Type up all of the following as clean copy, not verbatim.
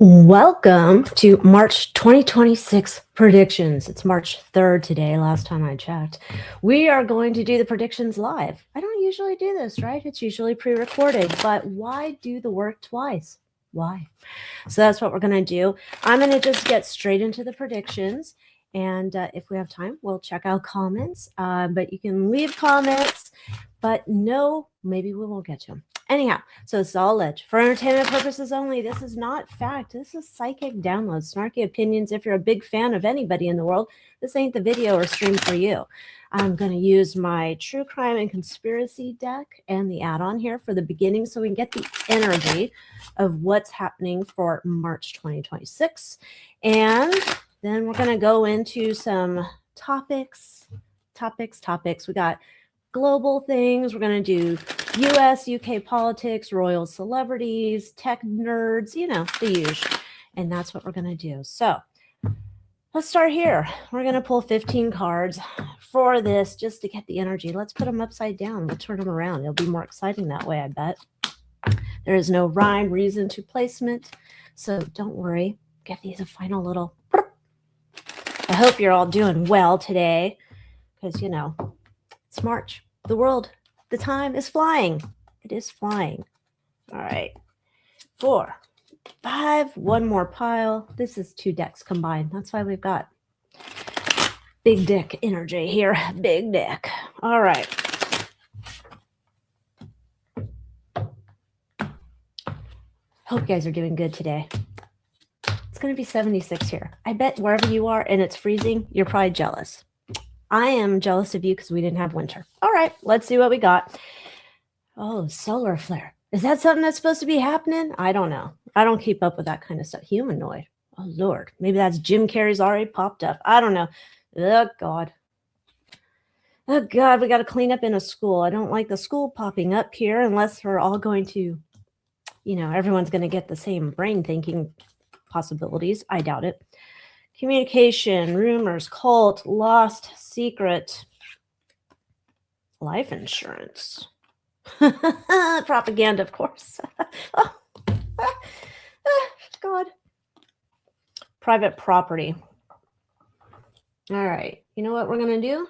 Welcome to March 2026 predictions. It's March 3rd today, last time I checked. We are going to do the predictions live. I don't usually do this, right? It's usually pre-recorded, but why do the work twice? Why? So that's what we're going to do. I'm going to just get straight into the predictions. And if we have time, we'll check out comments. But you can leave comments, but no, maybe we won't get to them. Anyhow, so it's all alleged. For entertainment purposes only, this is not fact. This is psychic downloads, snarky opinions. If you're a big fan of anybody in the world, this ain't the video or stream for you. I'm going to use my true crime and conspiracy deck and the add-on here for the beginning so we can get the energy of what's happening for March 2026. And then we're going to go into some topics. We got global things. We're going to do US, UK politics, royal celebrities, tech nerds, the usual. And that's what we're going to do. So let's start here. We're going to pull 15 cards for this just to get the energy. Let's put them upside down. We'll turn them around. It'll be more exciting that way, I bet. There is no rhyme, reason to placement. So don't worry. Give these a final little. I hope you're all doing well today because, it's March. The world, the time is flying. It is flying. All right. 4, 5, one more pile. This is 2 decks combined. That's why we've got big dick energy here. Big dick. All right. Hope you guys are doing good today. It's going to be 76 here. I bet wherever you are and it's freezing, you're probably jealous. I am jealous of you because we didn't have winter. All right, let's see what we got. Oh, solar flare. Is that something that's supposed to be happening? I don't know. I don't keep up with that kind of stuff. Humanoid. Oh, Lord. Maybe that's Jim Carrey's already popped up. I don't know. Oh, God. Oh, God, we got to clean up in a school. I don't like the school popping up here unless we're all going to, everyone's going to get the same brain thinking possibilities. I doubt it. Communication, rumors, cult, lost, secret, life insurance, propaganda, of course. God. Private property. All right. You know what we're going to do?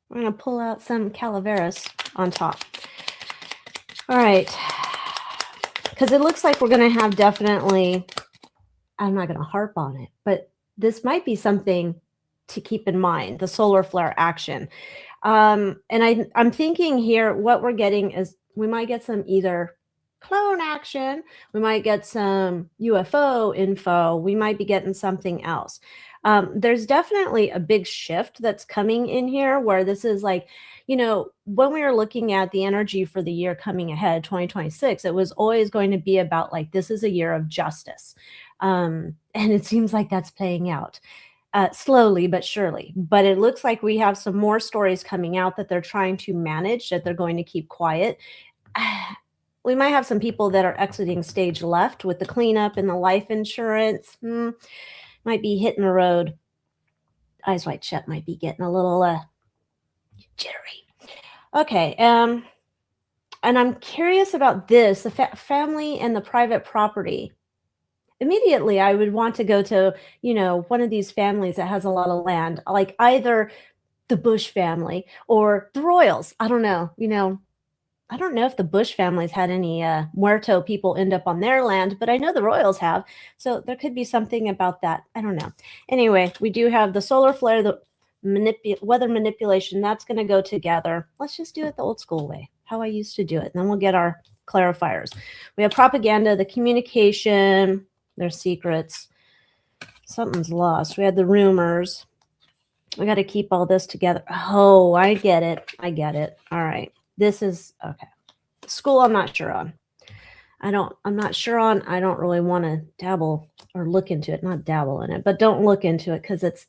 We're going to pull out some calaveras on top. All right. Because it looks like we're going to have definitely, I'm not going to harp on it, but this might be something to keep in mind, the solar flare action. And I'm thinking here, what we're getting is we might get some either clone action, we might get some UFO info, we might be getting something else. There's definitely a big shift that's coming in here where this is like, when we were looking at the energy for the year coming ahead, 2026, it was always going to be about like, this is a year of justice. And it seems like that's playing out slowly but surely. But it looks like we have some more stories coming out that they're trying to manage, that they're going to keep quiet. We might have some people that are exiting stage left with the cleanup and the life insurance. Might be hitting the road. Eyes wide shut might be getting a little jittery. Okay. And I'm curious about this, the family and the private property. Immediately, I would want to go to, one of these families that has a lot of land, like either the Bush family or the Royals. I don't know. I don't know if the Bush families had any Muerto people end up on their land, but I know the Royals have. So there could be something about that. I don't know. Anyway, we do have the solar flare, the weather manipulation. That's going to go together. Let's just do it the old school way, how I used to do it. And then we'll get our clarifiers. We have propaganda, the communication, their secrets. Something's lost. We had the rumors. We got to keep all this together. Oh, I get it. All right. This is okay. School, I'm not sure on. I'm not sure on. I don't really want to dabble or look into it. Not dabble in it, but don't look into it because it's,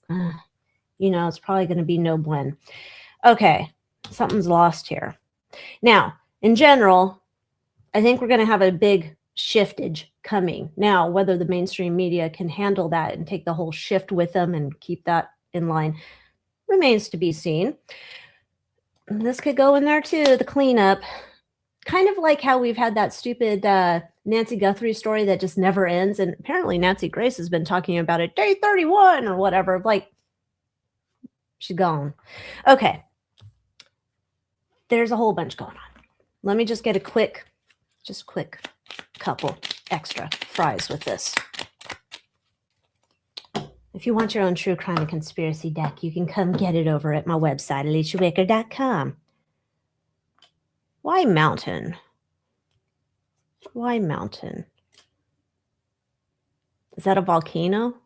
it's probably going to be no buen. Okay. Something's lost here. Now, in general, I think we're going to have a big shiftage coming. Now, whether the mainstream media can handle that and take the whole shift with them and keep that in line remains to be seen. This could go in there too, the cleanup. kind of like how we've had that stupid Nancy Guthrie story that just never ends. And apparently Nancy Grace has been talking about it day 31 or whatever. Like, she's gone. Okay. There's a whole bunch going on. Let me just get a quick couple extra fries with this. If you want your own true crime and conspiracy deck, you can come get it over at my website, aliciabaker.com. Why mountain? Why mountain? Is that a volcano?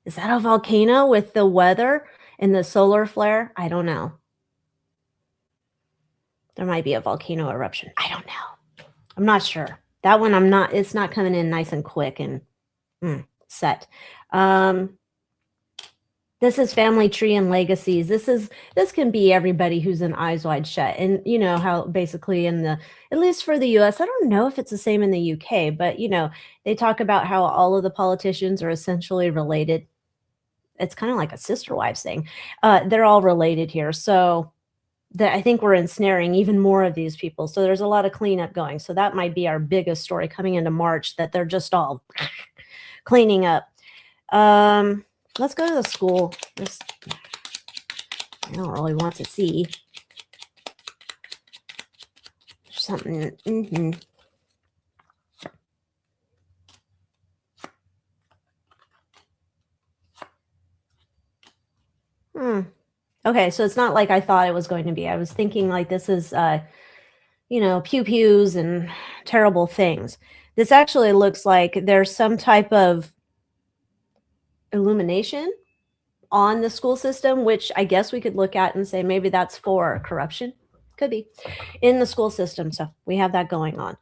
Is that a volcano with the weather and the solar flare? I don't know. There might be a volcano eruption. I don't know. I'm not sure. That one it's not coming in nice and quick and set. This is family tree and legacies. This can be everybody who's in Eyes Wide Shut. And you know how basically at least for the US, I don't know if it's the same in the UK, but they talk about how all of the politicians are essentially related. It's kind of like a sister wives thing. They're all related here. So I think we're ensnaring even more of these people. So there's a lot of cleanup going. So that might be our biggest story coming into March, that they're just all cleaning up. Let's go to the school. I don't really want to see something. Okay, so it's not like I thought it was going to be. I was thinking like this is, pew-pews and terrible things. This actually looks like there's some type of illumination on the school system, which I guess we could look at and say maybe that's for corruption. Could be in the school system. So we have that going on.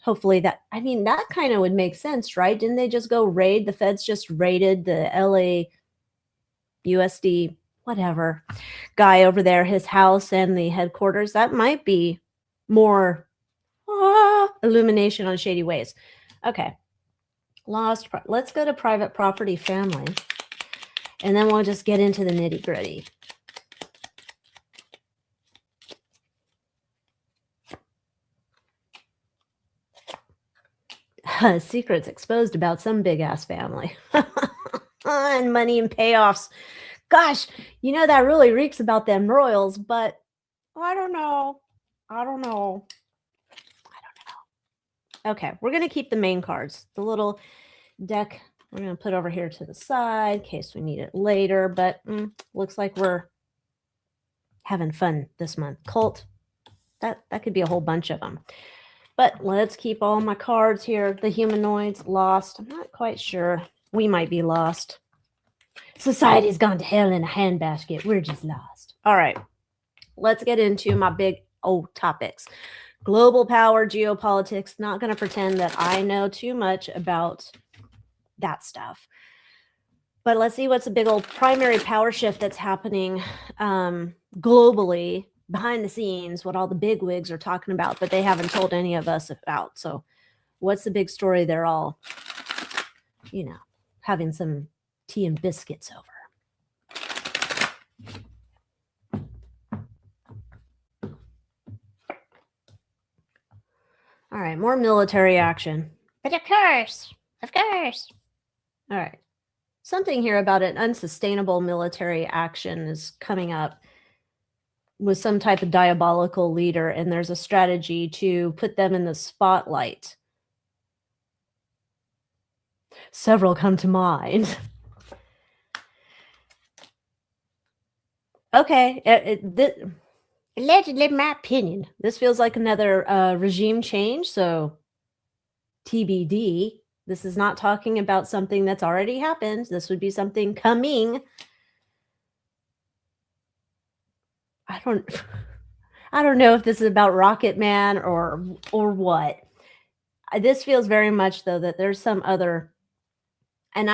Hopefully that kind of would make sense, right? Didn't they just go raid? The feds just raided the LA USD, whatever guy over there, his house and the headquarters. That might be more illumination on shady ways. Okay. Let's go to private property family, and then we'll just get into the nitty gritty. Secrets exposed about some big ass family. And money and payoffs. Gosh, that really reeks about them royals, but I don't know. Okay, we're going to keep the main cards. The little deck we're going to put over here to the side in case we need it later, but looks like we're having fun this month. Cult, that could be a whole bunch of them. But let's keep all my cards here. The humanoids, lost. I'm not quite sure. We might be lost. Society's gone to hell in a handbasket. We're just lost. All right, let's get into my big old topics. Global power, geopolitics. Not going to pretend that I know too much about that stuff. But let's see what's a big old primary power shift that's happening globally, behind the scenes, what all the big wigs are talking about, but they haven't told any of us about. So what's the big story they're all, having some tea and biscuits over? All right, more military action. But of course. All right. Something here about an unsustainable military action is coming up with some type of diabolical leader, and there's a strategy to put them in the spotlight. Several come to mind. Okay, allegedly, in my opinion, this feels like another regime change. So TBD. This is not talking about something that's already happened. This would be something coming. I don't know if this is about Rocket Man or what. This feels very much though that there's some other, and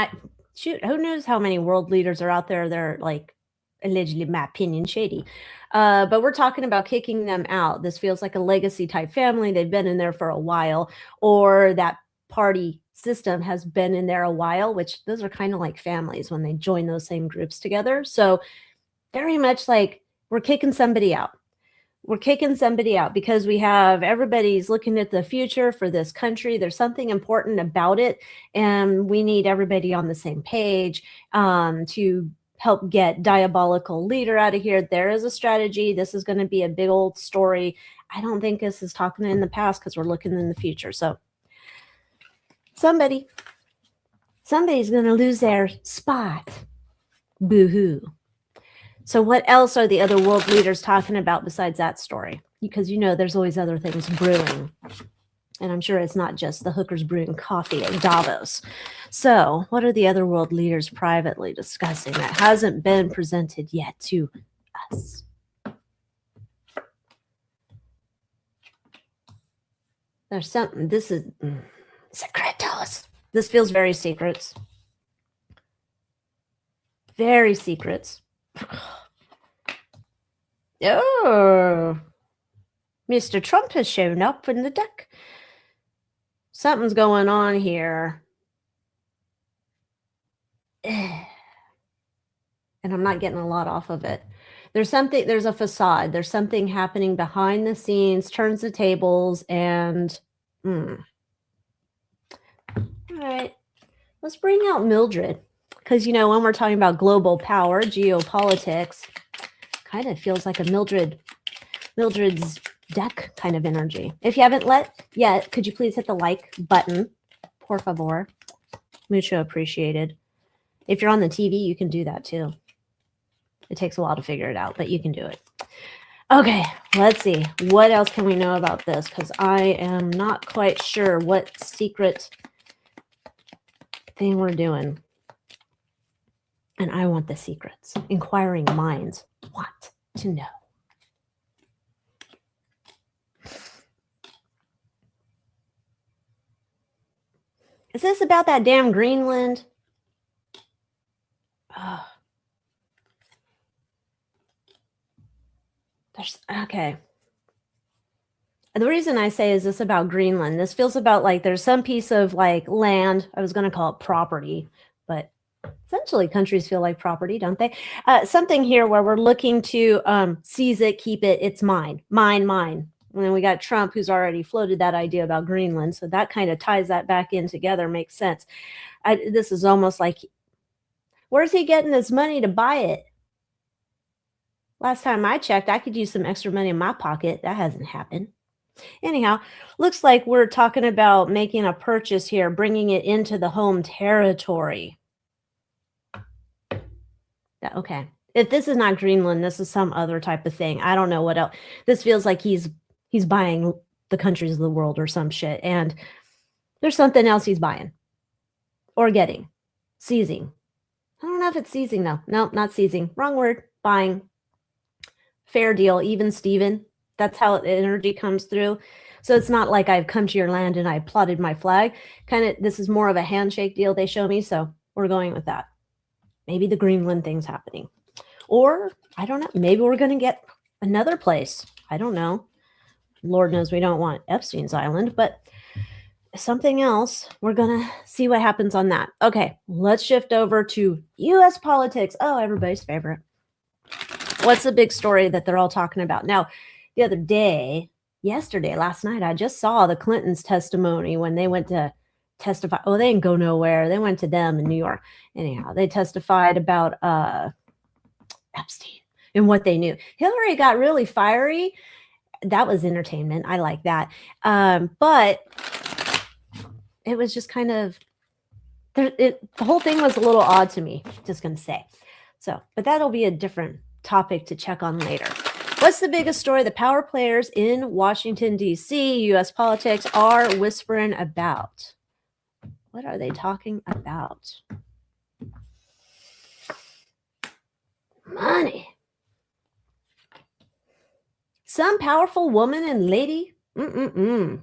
who knows how many world leaders are out there. They're like allegedly, in my opinion, shady. But we're talking about kicking them out. This feels like a legacy type family. They've been in there for a while, or that party system has been in there a while, which those are kind of like families when they join those same groups together. So very much like we're kicking somebody out. we're kicking somebody out because we have everybody's looking at the future for this country. There's something important about it, and we need everybody on the same page to help get diabolical leader out of here. There is a strategy. This is going to be a big old story. I don't think this is talking in the past because we're looking in the future. So somebody's going to lose their spot. Boo-hoo. So what else are the other world leaders talking about besides that story? Because there's always other things brewing. And I'm sure it's not just the hookers brewing coffee at Davos. So what are the other world leaders privately discussing that hasn't been presented yet to us? There's something. This is secretos. This feels very secrets. Very secrets. Oh, Mr. Trump has shown up in the deck. Something's going on here. And I'm not getting a lot off of it. There's a facade. There's something happening behind the scenes, turns the tables, and all right. Let's bring out Mildred. Because, when we're talking about global power, geopolitics, kind of feels like a Mildred's deck kind of energy. If you haven't yet, could you please hit the like button? Por favor. Mucho appreciated. If you're on the TV, you can do that too. It takes a while to figure it out, but you can do it. Okay, let's see. What else can we know about this? Because I am not quite sure what secret thing we're doing. And I want the secrets. Inquiring minds want to know. Is this about that damn Greenland? Oh. Okay. The reason I say is this about Greenland. This feels about like there's some piece of like land. I was going to call it property, but essentially countries feel like property, don't they? Something here where we're looking to seize it, keep it. It's mine, mine, mine. And then we got Trump, who's already floated that idea about Greenland. So that kind of ties that back in together, makes sense. This is almost like, where's he getting his money to buy it? Last time I checked, I could use some extra money in my pocket. That hasn't happened. Anyhow, looks like we're talking about making a purchase here, bringing it into the home territory. Okay. If this is not Greenland, this is some other type of thing. I don't know what else. This feels like he's buying the countries of the world or some shit. And there's something else he's buying or getting. Seizing. I don't know if it's seizing though. No, not seizing. Wrong word. Buying. Fair deal. Even Steven. That's how the energy comes through. So it's not like I've come to your land and I plotted my flag. This is more of a handshake deal they show me. So we're going with that. Maybe the Greenland thing's happening. Or, I don't know, maybe we're going to get another place. I don't know. Lord knows we don't want Epstein's Island, but something else. We're going to see what happens on that. Okay, let's shift over to U.S. politics. Oh, everybody's favorite. What's the big story that they're all talking about? Now, the other day, last night, I just saw the Clintons' testimony when they went to testify. Oh, they didn't go nowhere. They went to them in New York. Anyhow, they testified about Epstein and what they knew. Hillary got really fiery. That was entertainment. I like that. But it was just kind of, the whole thing was a little odd to me, just going to say. So, but that'll be a different topic to check on later. What's the biggest story the power players in Washington, D.C., U.S. politics are whispering about? What are they talking about? Money. Some powerful woman and lady? I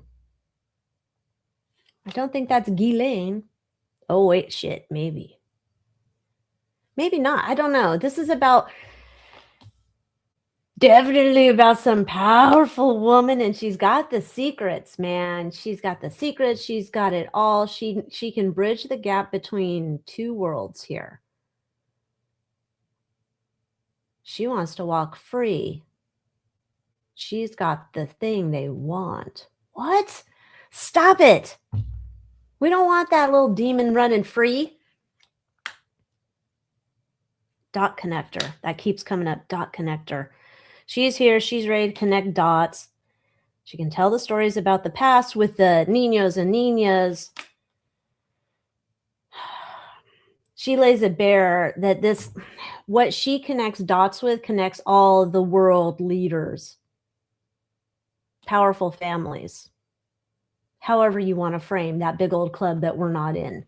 don't think that's Ghislaine. Oh, wait, shit, maybe. Maybe not. I don't know. This is definitely about some powerful woman, and she's got the secrets, man. She's got the secrets. She's got it all. She can bridge the gap between two worlds here. She wants to walk free She's got the thing they want. What? Stop it. We don't want that little demon running free. Dot connector. That keeps coming up. Dot connector. She's here. She's ready to connect dots. She can tell the stories about the past with the niños and niñas. She lays it bare that what she connects dots with connects all the world leaders, powerful families, however you want to frame that big old club that we're not in.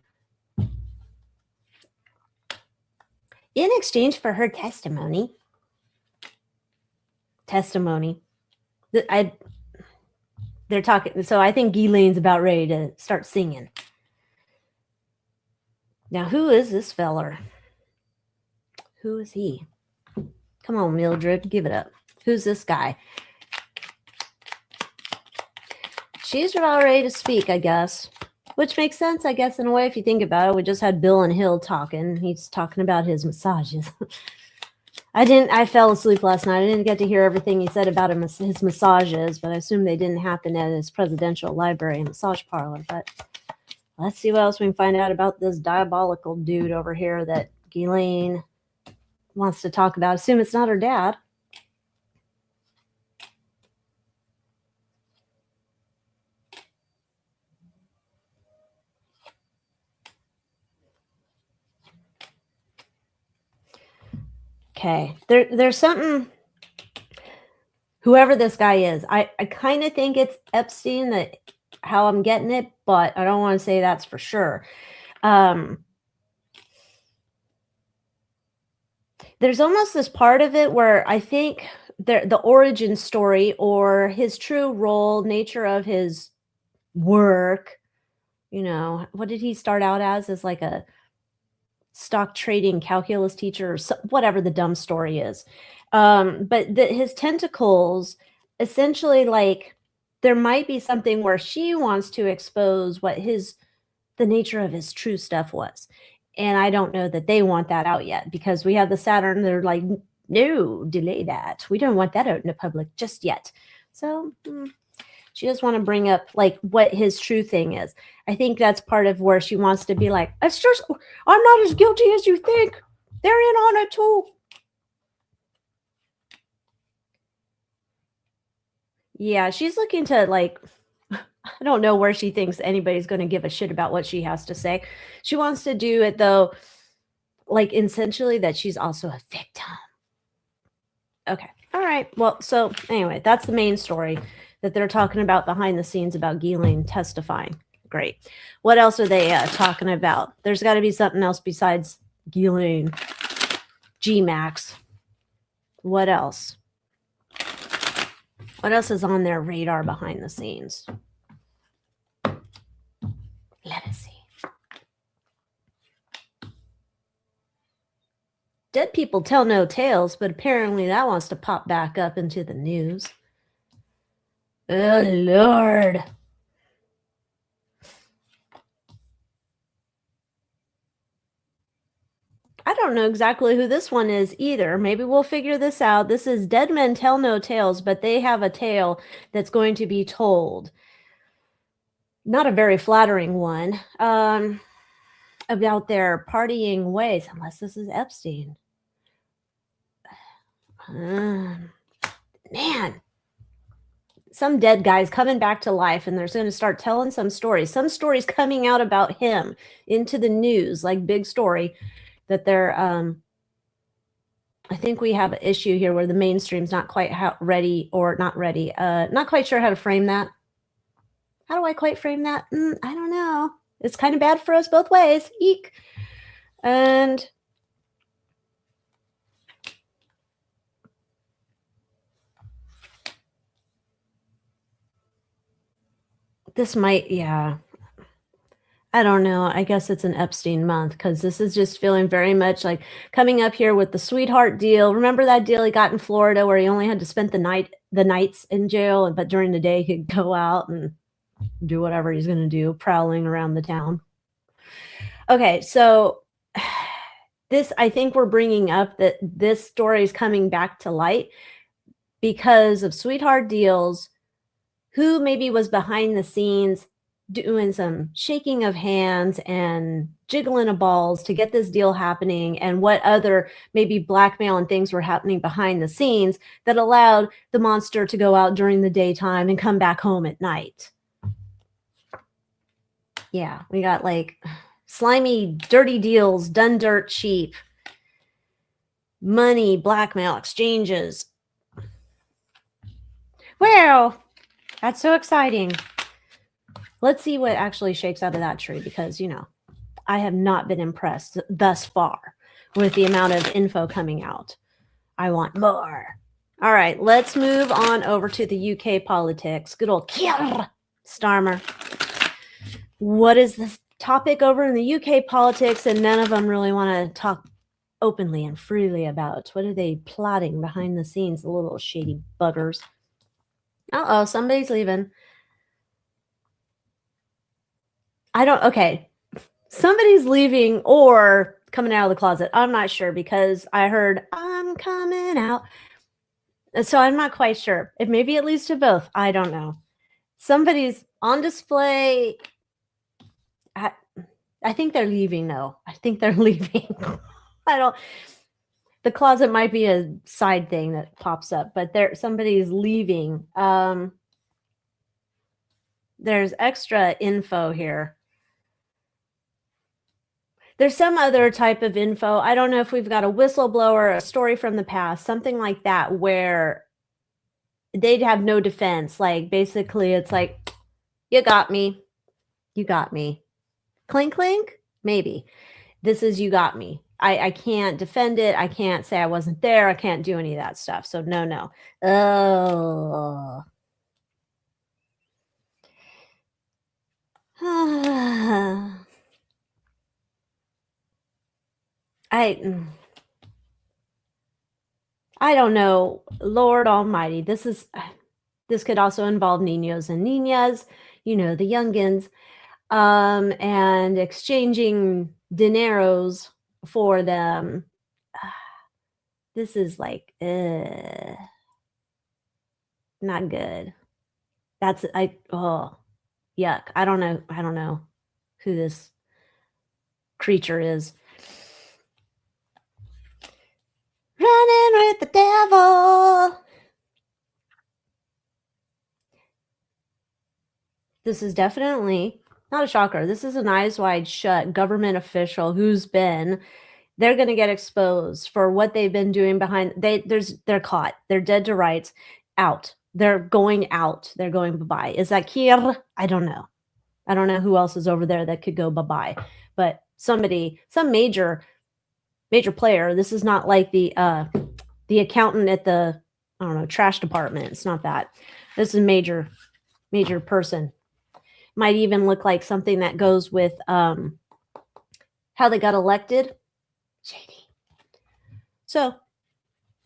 In exchange for her testimony. They're talking. So I think Gilene's about ready to start singing. Now, who is this feller? Who is he? Come on, Mildred, give it up. Who's this guy? She's about ready to speak, I guess. Which makes sense, I guess, in a way, if you think about it. We just had Bill and Hill talking. He's talking about his massages. I fell asleep last night. I didn't get to hear everything he said about his massages, but I assume they didn't happen at his presidential library and massage parlor. But let's see what else we can find out about this diabolical dude over here that Ghislaine wants to talk about. Assume it's not her dad. Okay, there's something, whoever this guy is, I kind of think it's Epstein, that how I'm getting it, but I don't want to say that's for sure. There's almost this part of it where I think the origin story or his true role, nature of his work, what did he start out as like a stock trading calculus teacher or whatever the dumb story is. But his tentacles, essentially, like, there might be something where she wants to expose what the nature of his true stuff was. And I don't know that they want that out yet, because we have the Saturn. They're like, no, delay that. We don't want that out in the public just yet. So she just want to bring up like what his true thing is. I think that's part of where she wants to be like, I'm not as guilty as you think. They're in on it too. Yeah, she's looking to, like, I don't know where she thinks anybody's going to give a shit about what she has to say. She wants to do it, though, like, essentially that she's also a victim. Okay. All right. Well, so anyway, that's the main story that they're talking about behind the scenes about Ghislaine testifying. Great. What else are they talking about? There's got to be something else besides Ghislaine. G-Max. What else? What else is on their radar behind the scenes? Let us see. Dead people tell no tales, but apparently that wants to pop back up into the news. Oh, Lord. I don't know exactly who this one is either. Maybe we'll figure this out. This is Dead Men Tell No Tales, but they have a tale that's going to be told. Not a very flattering one. About their partying ways, unless this is Epstein. Man. Some dead guy's coming back to life, and they're going to start telling some stories. Some stories coming out about him into the news, like big story, that they're, I think we have an issue here where the mainstream's not quite ready, or not ready. Not quite sure how to frame that. How do I quite frame that? I don't know. It's kind of bad for us both ways. Eek. And this might, yeah. I don't know. I guess it's an Epstein month, because this is just feeling very much like coming up here with the sweetheart deal. Remember that deal he got in Florida where he only had to spend the nights in jail, but during the day he'd go out and do whatever he's going to do, prowling around the town. Okay, so this, I think we're bringing up that this story is coming back to light because of sweetheart deals, who maybe was behind the scenes doing some shaking of hands and jiggling of balls to get this deal happening, and what other maybe blackmail and things were happening behind the scenes that allowed the monster to go out during the daytime and come back home at night. Yeah, we got like slimy, dirty deals done dirt cheap, money, blackmail, exchanges. Well, that's so exciting. Let's see what actually shakes out of that tree, because, you know, I have not been impressed thus far with the amount of info coming out. I want more. All right, let's move on over to the UK politics. Good old Keir Starmer. What is this topic over in the UK politics, and none of them really want to talk openly and freely about? What are they plotting behind the scenes, the little shady buggers? Uh-oh, somebody's leaving. Okay. Somebody's leaving or coming out of the closet. I'm not sure, because I heard, I'm coming out. So I'm not quite sure. It maybe it leads to both. I don't know. Somebody's on display. I think they're leaving, though. I think they're leaving. The closet might be a side thing that pops up, but somebody's leaving. There's extra info here. There's some other type of info. I don't know if we've got a whistleblower, a story from the past, something like that, where they'd have no defense. Like, basically, it's like, you got me. You got me. Clink, clink? Maybe. This is you got me. I can't defend it. I can't say I wasn't there. I can't do any of that stuff. So no. Oh. I don't know. Lord Almighty. This could also involve niños and niñas, you know, the youngins, and exchanging dineros for them. This is like, not good. Yuck. I don't know who this creature is. Running with the devil. This is definitely not a shocker. This is an eyes wide shut government official they're going to get exposed for what they've been doing behind. They're caught. They're dead to rights. Out. They're going out. They're going bye-bye. Is that Keir? I don't know. I don't know who else is over there that could go bye-bye. But some major player. This is not like the accountant at the, I don't know, trash department. It's not that. This is a major person. Might even look like something that goes with how they got elected. Shady. So,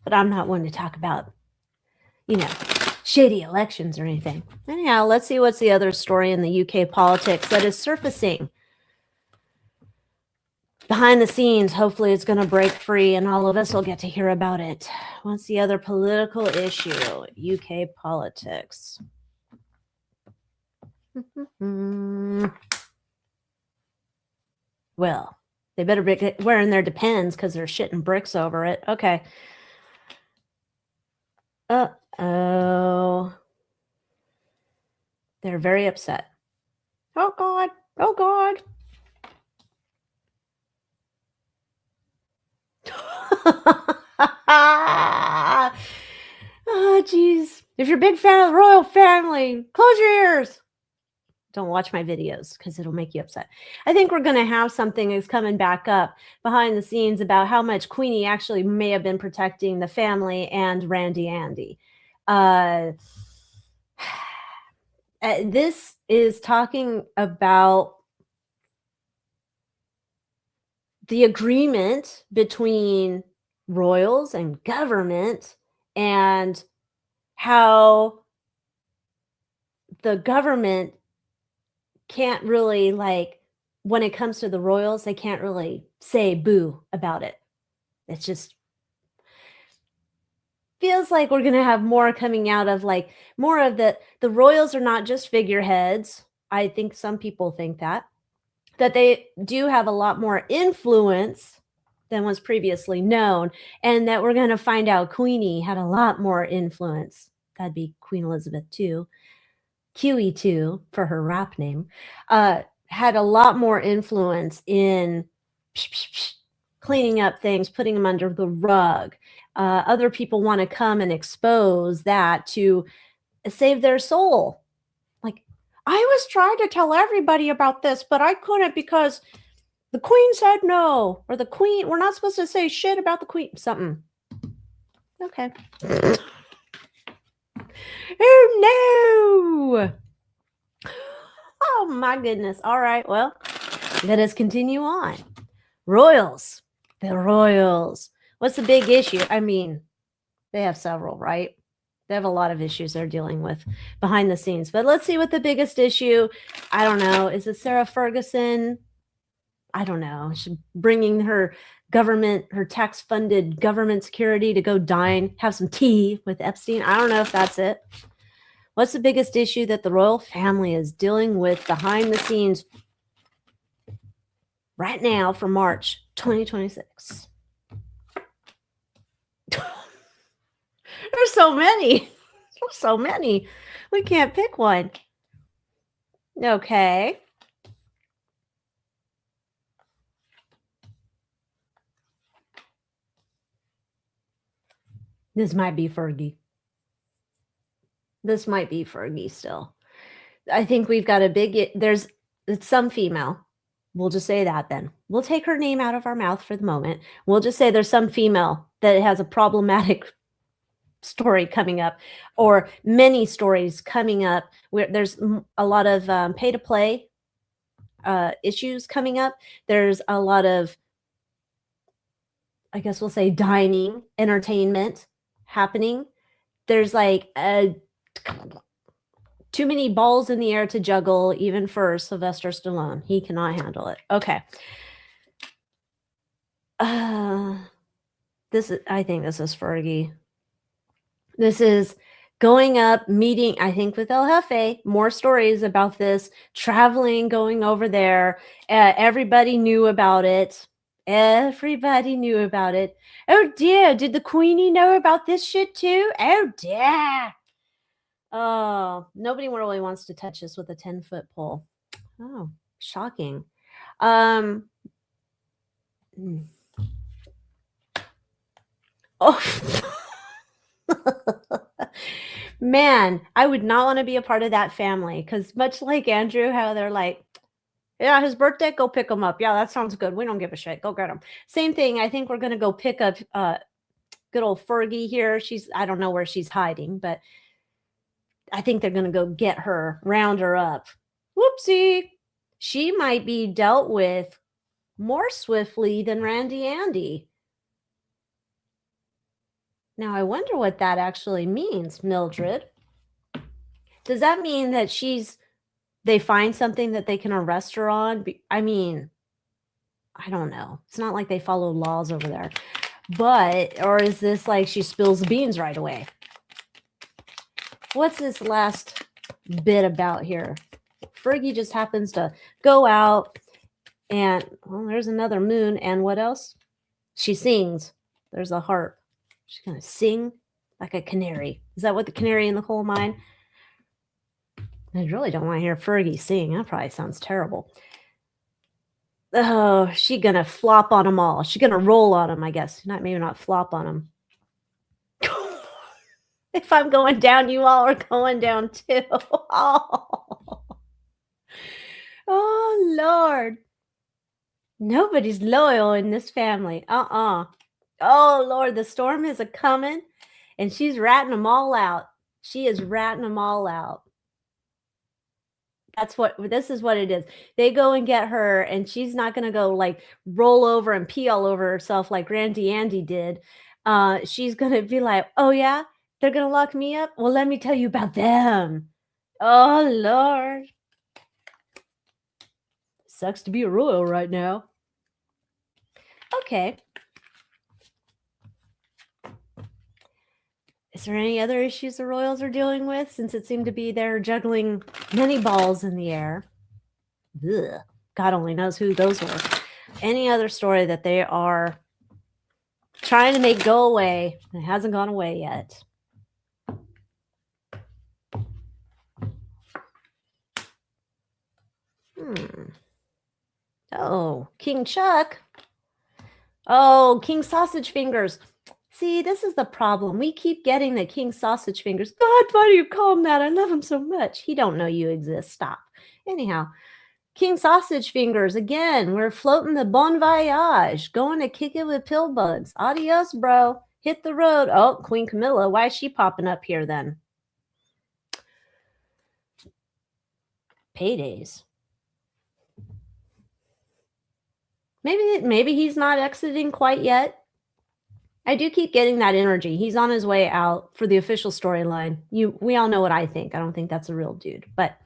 but I'm not one to talk about, you know, shady elections or anything. Anyhow, let's see what's the other story in the UK politics that is surfacing behind the scenes. Hopefully it's going to break free and all of us will get to hear about it. What's the other political issue? UK politics. Well, they better be wearing their Depends because they're shitting bricks over it. Okay. Uh-oh. They're very upset. Oh, God. Oh, God. Oh, jeez. If you're a big fan of the royal family, close your ears. Don't watch my videos because it'll make you upset. I think we're going to have something that's coming back up behind the scenes about how much Queenie actually may have been protecting the family and Randy Andy. This is talking about the agreement between royals and government, and how the government can't really, like, when it comes to the royals, they can't really say boo about it. It's just feels like we're going to have more coming out of like more of the royals are not just figureheads. I think some people think that they do have a lot more influence than was previously known, and that we're going to find out Queenie had a lot more influence. That'd be Queen Elizabeth II, QE2 for her rap name, had a lot more influence in cleaning up things, putting them under the rug. Other people want to come and expose that to save their soul. Like, I was trying to tell everybody about this, but I couldn't because the queen said no, or the queen, we're not supposed to say shit about the queen, something. Okay. Oh no. Oh my goodness. All right. Well, let us continue on. Royals. The royals. What's the big issue? I mean, they have several, right? They have a lot of issues they're dealing with behind the scenes. But let's see what the biggest issue, I don't know. Is it Sarah Ferguson? I don't know. She's bringing her government, her tax-funded government security to go dine, have some tea with Epstein. I don't know if that's it. What's the biggest issue that the royal family is dealing with behind the scenes right now for March 2026? There's so many. There's so many. We can't pick one. Okay. This might be Fergie. This might be Fergie still. I think we've got a big, it's some female. We'll just say that then. We'll take her name out of our mouth for the moment. We'll just say there's some female that has a problematic story coming up, or many stories coming up where there's a lot of pay to play issues coming up. There's a lot of, I guess we'll say, dining, entertainment happening. There's like too many balls in the air to juggle, even for Sylvester Stallone. He cannot handle it. Okay. I think this is Fergie. This is going up, meeting, I think, with El Jefe. More stories about this, traveling, going over there. Everybody knew about it. Everybody knew about it. Oh dear, did the Queenie know about this shit too? Oh dear. Oh, nobody really wants to touch this with a 10-foot pole. Oh, shocking. Oh. Man, I would not want to be a part of that family, because much like Andrew, how they're like, yeah, his birthday, go pick him up. Yeah, that sounds good. We don't give a shit. Go get him. Same thing. I think we're going to go pick up good old Fergie here. I don't know where she's hiding, but I think they're going to go get her, round her up. Whoopsie. She might be dealt with more swiftly than Randy Andy. Now, I wonder what that actually means, Mildred. Does that mean that they find something that they can arrest her on? I mean, I don't know. It's not like they follow laws over there. Or is this like she spills the beans right away? What's this last bit about here? Fergie just happens to go out and, well, there's another moon. And what else? She sings. There's a harp. She's going to sing like a canary. Is that what the canary in the coal mine? I really don't want to hear Fergie sing. That probably sounds terrible. Oh, she's going to flop on them all. She's going to roll on them, I guess. Maybe not flop on them. If I'm going down, you all are going down too. Oh, Lord. Nobody's loyal in this family. Oh, Lord, the storm is a-coming, and she's ratting them all out. She is ratting them all out. This is what it is. They go and get her, and she's not going to go like roll over and pee all over herself like Randy Andy did. She's going to be like, oh yeah, they're going to lock me up? Well, let me tell you about them. Oh, Lord. Sucks to be a royal right now. Okay. Is there any other issues the royals are dealing with, since it seemed to be they're juggling many balls in the air? Ugh. God only knows who those were. Any other story that they are trying to make go away and it hasn't gone away yet? Oh, King Chuck. Oh, King Sausage Fingers. See, this is the problem. We keep getting the King Sausage Fingers. God, why do you call him that? I love him so much. He don't know you exist. Stop. Anyhow, King Sausage Fingers, again, we're floating the bon voyage, going to kick it with pill bugs. Adios, bro. Hit the road. Oh, Queen Camilla. Why is she popping up here then? Paydays. Maybe he's not exiting quite yet. I do keep getting that energy. He's on his way out for the official storyline. We all know what I think. I don't think that's a real dude, but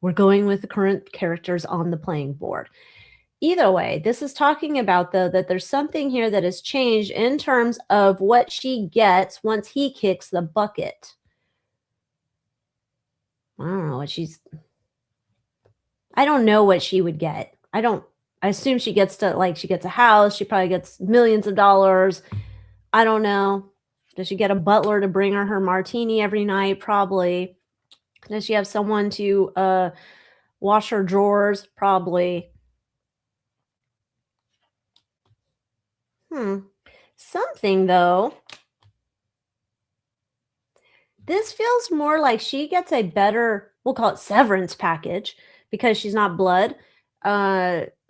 we're going with the current characters on the playing board. Either way, this is talking about, though, that there's something here that has changed in terms of what she gets once he kicks the bucket. I don't know what I don't know what she would get. I assume she gets a house. She probably gets millions of dollars. I don't know. Does she get a butler to bring her martini every night? Probably. Does she have someone to wash her drawers? Probably. Something, though. This feels more like she gets a better, we'll call it severance package, because she's not blood.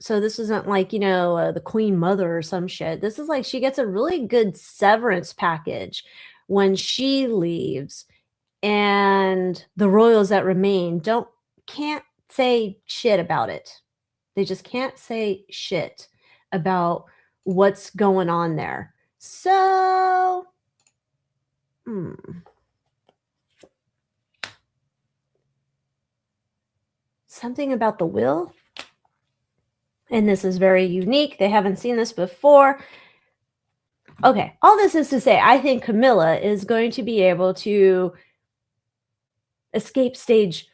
So this isn't like, the Queen Mother or some shit. This is like she gets a really good severance package when she leaves, and the royals that remain can't say shit about it. They just can't say shit about what's going on there. So, something about the will. And this is very unique. They haven't seen this before. Okay, all this is to say, I think Camilla is going to be able to escape stage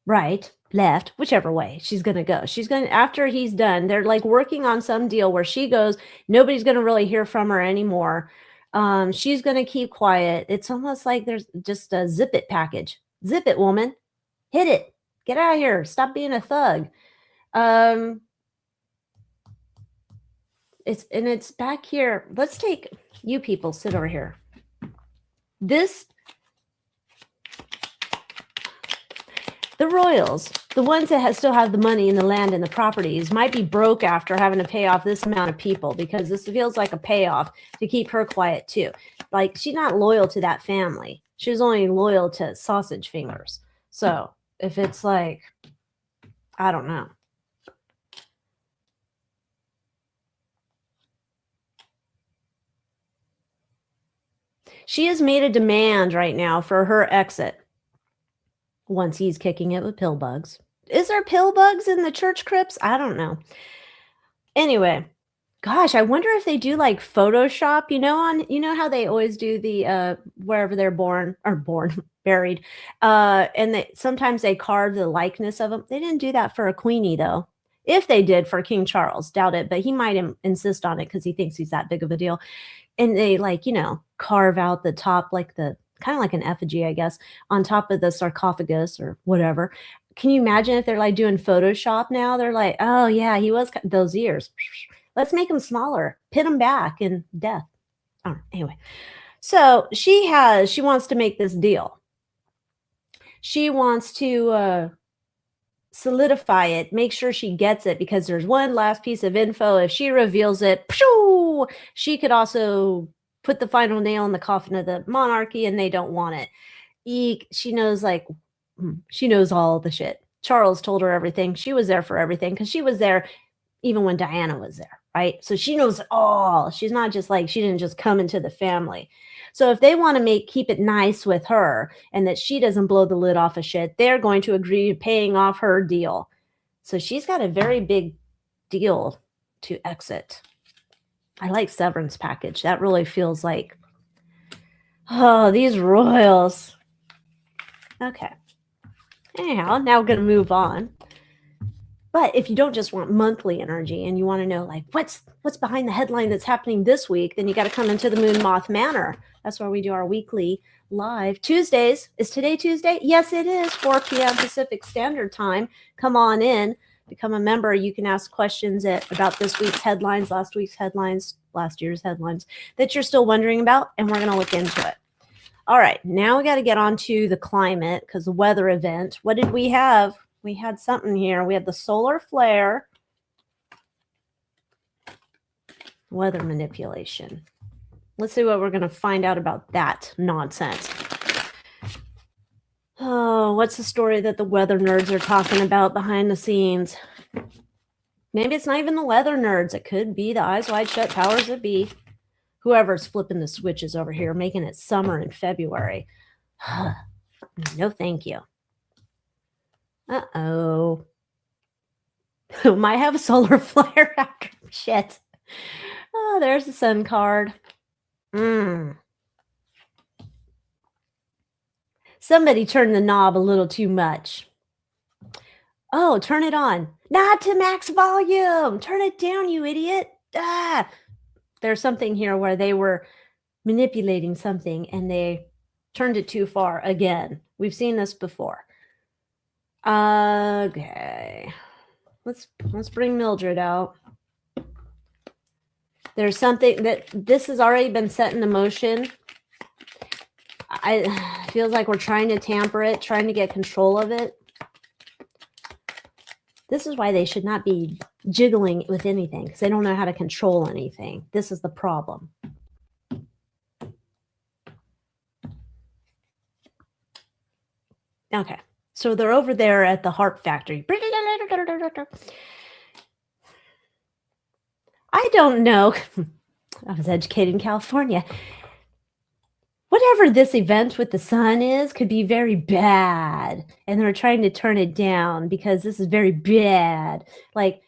right, left, whichever way she's going to go. She's going to, after he's done, they're like working on some deal where she goes, nobody's going to really hear from her anymore. She's going to keep quiet. It's almost like there's just a zip it package. Zip it, woman. Hit it. Get out of here. Stop being a thug. It's back here. Let's take you people, sit over here. The royals, the ones that still have the money and the land and the properties, might be broke after having to pay off this amount of people, because this feels like a payoff to keep her quiet too. Like, she's not loyal to that family. She's only loyal to Sausage Fingers. So if it's like, I don't know. She has made a demand right now for her exit once he's kicking it with pill bugs. Is there pill bugs in the church crypts? I don't know. Anyway, gosh, I wonder if they do like Photoshop, you know how they always do the wherever they're buried. And sometimes they carve the likeness of them. They didn't do that for a queenie, though. If they did for King Charles, doubt it, but he might insist on it because he thinks he's that big of a deal. And they carve out the top, like the kind of like an effigy, I guess, on top of the sarcophagus or whatever. Can you imagine if they're like doing Photoshop now? They're like, oh yeah, he was those ears. Let's make him smaller, pin him back in death. Oh, anyway, so she wants to make this deal. She wants to solidify it, make sure she gets it, because there's one last piece of info. If she reveals it, she could also put the final nail in the coffin of the monarchy, and they don't want it. Eek, she knows all the shit. Charles told her everything. She was there for everything, because she was there even when Diana was there, right? So she knows it all. She's not just like, she didn't just come into the family. So if they want to keep it nice with her and that she doesn't blow the lid off of shit, they're going to agree to paying off her deal. So she's got a very big deal to exit. I like severance package. That really feels like Oh, these royals. Okay. Anyhow, now we're going to move on. But if you don't just want monthly energy and you want to know like what's behind the headline that's happening this week, then you got to come into the Moon Moth Manor. That's where we do our weekly live Tuesdays. Is today Tuesday? Yes, it is. 4 p.m. Pacific Standard Time. Come on in, become a member. You can ask questions about this week's headlines, last week's headlines, last year's headlines that you're still wondering about, and we're going to look into it. All right, now we got to get on to the climate because the weather event. What did we have? We had something here. We had the solar flare, weather manipulation. Let's see what we're going to find out about that nonsense. Oh, what's the story that the weather nerds are talking about behind the scenes? Maybe it's not even the weather nerds. It could be the eyes wide shut powers that be. Whoever's flipping the switches over here, making it summer in February. No, thank you. Uh-oh. Who might have a solar flare after shit. Oh, there's the sun card. Somebody turned the knob a little too much. Oh, turn it on. Not to max volume. Turn it down, you idiot. Ah. There's something here where they were manipulating something and they turned it too far again. We've seen this before. Okay. Let's bring Mildred out. There's something that this has already been set into motion. It feels like we're trying to tamper it, trying to get control of it. This is why they should not be jiggling with anything because they don't know how to control anything. This is the problem. Okay. So they're over there at the Heart Factory. I don't know. I was educated in California. Whatever this event with the sun is could be very bad. And they're trying to turn it down because this is very bad. Like,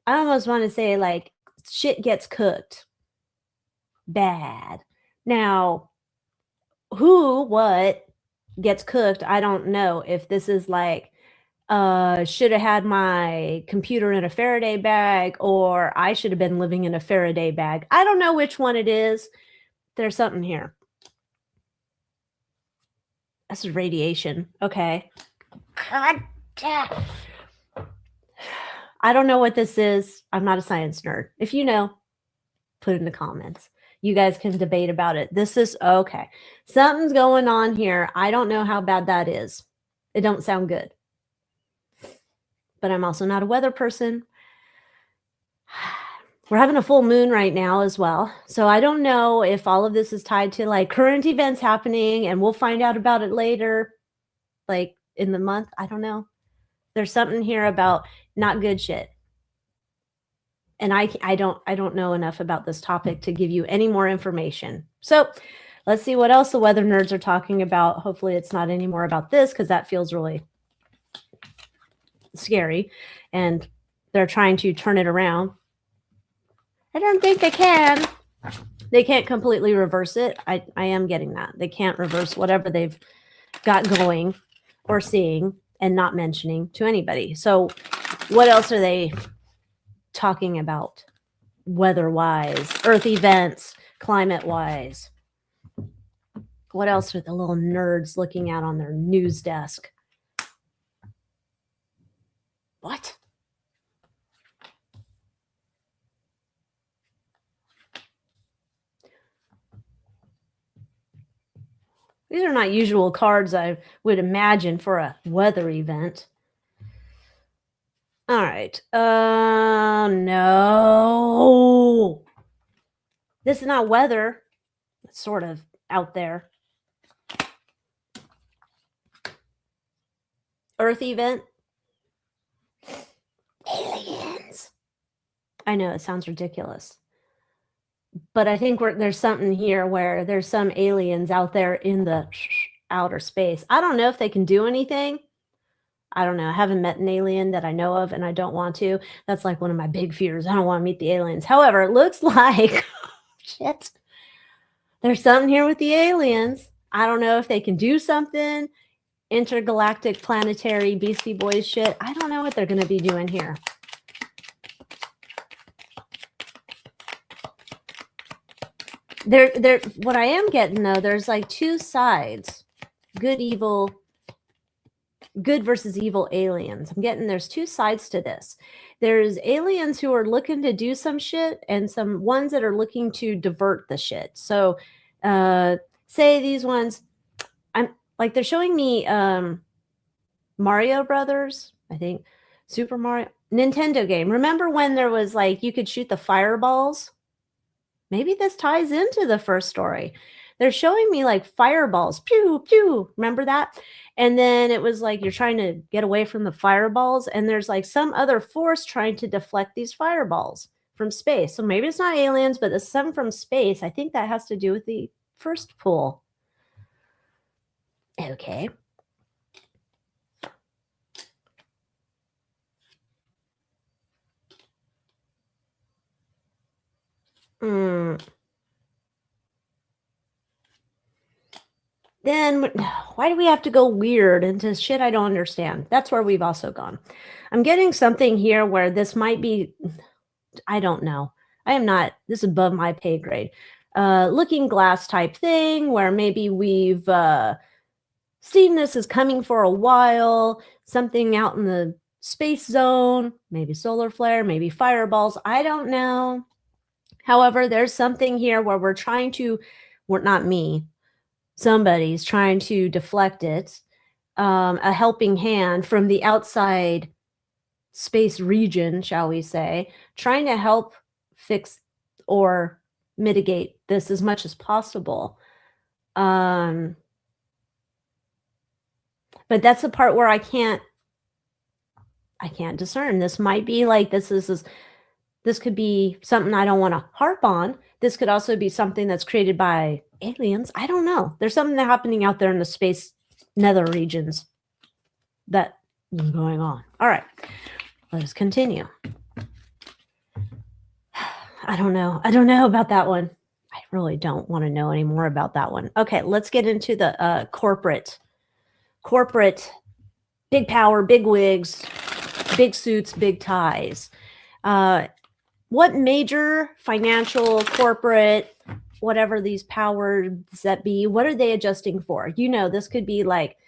I almost want to say, like, shit gets cooked. Bad. Now, what gets cooked, I don't know. If this is like, should have had my computer in a Faraday bag, or I should have been living in a Faraday bag. I don't know which one it is. There's something here. This is radiation. Okay. God damn. I don't know what this is. I'm not a science nerd. If you know, put it in the comments. You guys can debate about it. This is okay. Something's going on here. I don't know how bad that is. It don't sound good. But I'm also not a weather person. We're having a full moon right now as well. So I don't know if all of this is tied to like current events happening, and we'll find out about it later, like in the month. I don't know. There's something here about not good shit. And I don't know enough about this topic to give you any more information. So let's see what else the weather nerds are talking about. Hopefully it's not any more about this because that feels really scary. And they're trying to turn it around. I don't think they can. They can't completely reverse it. I am getting that. They can't reverse whatever they've got going or seeing and not mentioning to anybody. So what else are they talking about weather-wise, earth events, climate-wise? What else are the little nerds looking at on their news desk? What? These are not usual cards I would imagine for a weather event. All right. No. This is not weather. It's sort of out there. Earth event. Aliens. I know it sounds ridiculous. But I think there's something here where there's some aliens out there in the outer space. I don't know if they can do anything. I don't know. I haven't met an alien that I know of, and I don't want to. That's like one of my big fears. I don't want to meet the aliens. However, it looks like shit. There's something here with the aliens. I don't know if they can do something. Intergalactic planetary Beastie Boys shit. I don't know what they're going to be doing here. What I am getting though, there's like two sides. Good, evil, good versus evil aliens. I'm getting there's two sides to this. There's aliens who are looking to do some shit and some ones that are looking to divert the shit. So say these ones, I'm like they're showing me Mario Brothers, I think. Super Mario Nintendo game. Remember when there was like you could shoot the fireballs? Maybe this ties into the first story. They're showing me like fireballs. Pew, pew. Remember that? And then it was like you're trying to get away from the fireballs, and there's like some other force trying to deflect these fireballs from space. So maybe it's not aliens, but it's some from space. I think that has to do with the first pool. Okay. Then why do we have to go weird into shit I don't understand? That's where we've also gone. I'm getting something here where this might be, I don't know. I am not, this is above my pay grade. Looking glass type thing where maybe we've seen this as coming for a while, something out in the space zone, maybe solar flare, maybe fireballs. I don't know. However, there's something here where we're trying to, well, not me, somebody's trying to deflect it, a helping hand from the outside space region, shall we say, trying to help fix or mitigate this as much as possible. But that's the part where I can't discern. This might be like this could be something I don't want to harp on. This could also be something that's created by aliens. I don't know. There's something happening out there in the space nether regions that is going on. All right, let us continue. I don't know. I don't know about that one. I really don't want to know any more about that one. Okay, let's get into the corporate, big power, big wigs, big suits, big ties. What major financial, corporate, whatever these powers that be, what are they adjusting for? You know, this could be like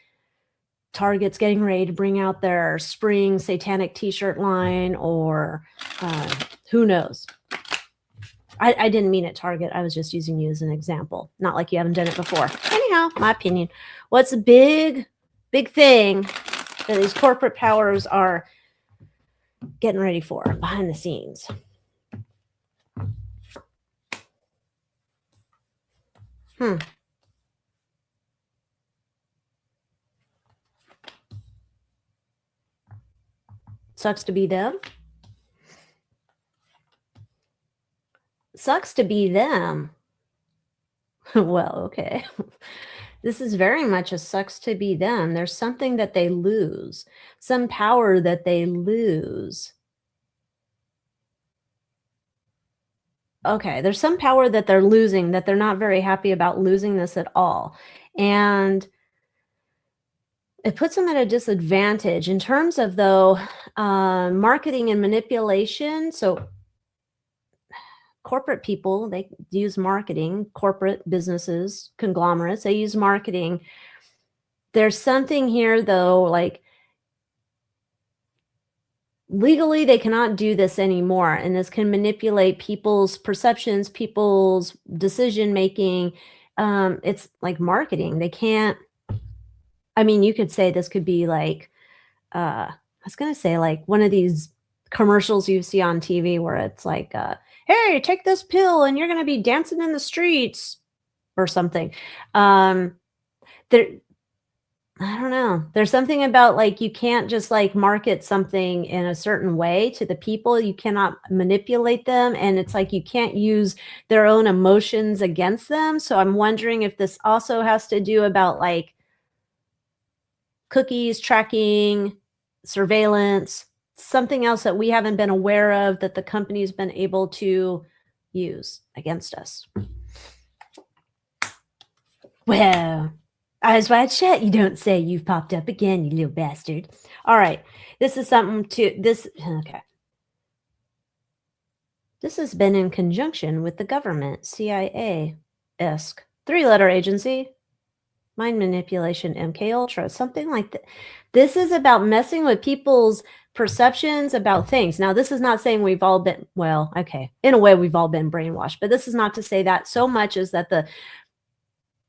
Target's getting ready to bring out their spring satanic t-shirt line, or who knows? I didn't mean at Target. I was just using you as an example. Not like you haven't done it before. Anyhow, my opinion. What's a big thing that these corporate powers are getting ready for behind the scenes? Sucks to be them. Sucks to be them. Well, okay. This is very much a sucks to be them. There's something that they lose, some power that they lose. Okay, there's some power that they're losing, that they're not very happy about losing this at all. And it puts them at a disadvantage in terms of, though, marketing and manipulation. So corporate people, they use marketing, corporate businesses, conglomerates, they use marketing. There's something here, though, like legally they cannot do this anymore, and this can manipulate people's perceptions, people's decision making. It's like marketing. They can't, I mean, you could say this could be like I was gonna say like one of these commercials you see on TV where it's like hey, take this pill and you're gonna be dancing in the streets or something. There, I don't know. There's something about like you can't just like market something in a certain way to the people. You cannot manipulate them, and it's like you can't use their own emotions against them. So I'm wondering if this also has to do about like cookies, tracking, surveillance, something else that we haven't been aware of that the company's been able to use against us. Well, eyes wide shut, you don't say. You've popped up again, you little bastard. All right. This is something to this. Okay. This has been in conjunction with the government, CIA-esque, three-letter agency, mind manipulation, MK Ultra, something like that. This is about messing with people's perceptions about things. Now, this is not saying we've all been, well, okay, in a way we've all been brainwashed, but this is not to say that so much as that the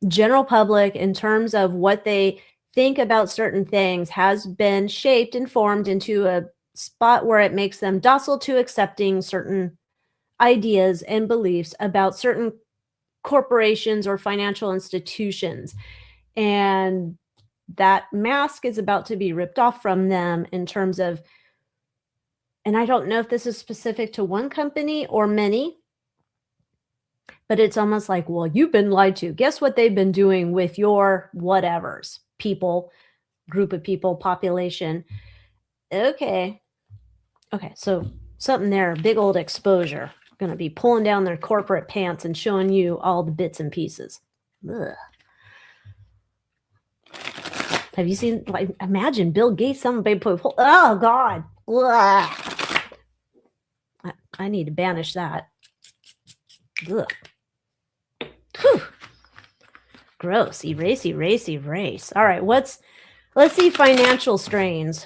general public, in terms of what they think about certain things, has been shaped and formed into a spot where it makes them docile to accepting certain ideas and beliefs about certain corporations or financial institutions. And that mask is about to be ripped off from them in terms of, and I don't know if this is specific to one company or many, but it's almost like, well, you've been lied to. Guess what they've been doing with your whatevers, people, group of people, population. Okay. So something there, big old exposure. Going to be pulling down their corporate pants and showing you all the bits and pieces. Ugh. Have you seen, like, imagine Bill Gates, somebody put, oh God. Ugh. I need to banish that. Ugh. Whew. Gross. Erase. All right, let's see financial strains.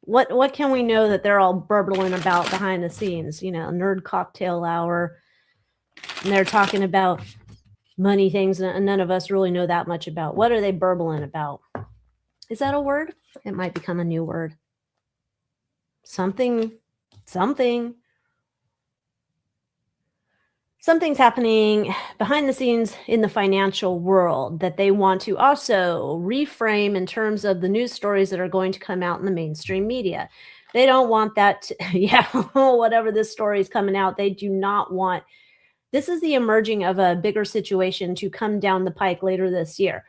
What can we know that they're all burbling about behind the scenes? You know, nerd cocktail hour. And they're talking about money things and none of us really know that much about. What are they burbling about? Is that a word? It might become a new word. Something's happening behind the scenes in the financial world that they want to also reframe in terms of the news stories that are going to come out in the mainstream media. They don't want that to, whatever this story is coming out, they do not want. This is the emerging of a bigger situation to come down the pike later this year.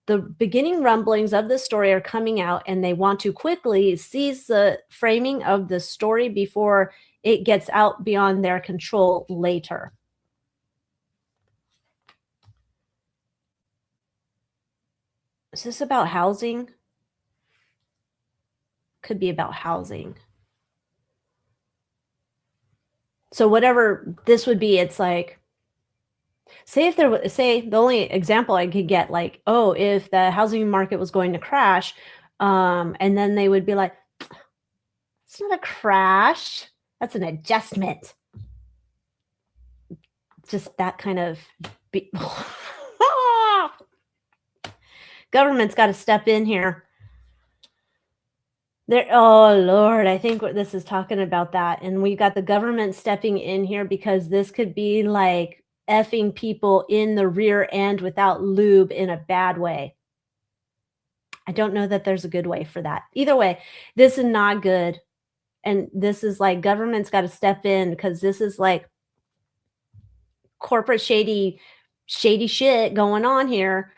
The beginning rumblings of the story are coming out, and they want to quickly seize the framing of the story before it gets out beyond their control later. Is this about housing? Could be about housing. So whatever this would be, it's like, say the only example I could get, like, oh, if the housing market was going to crash, and then they would be like, it's not a crash, that's an adjustment. Just that kind of government's got to step in here. Oh Lord, I think what this is talking about that. And we got the government stepping in here because this could be like effing people in the rear end without lube in a bad way. I don't know that there's a good way for that. Either way, this is not good. And this is like government's got to step in because this is like corporate shady shit going on here.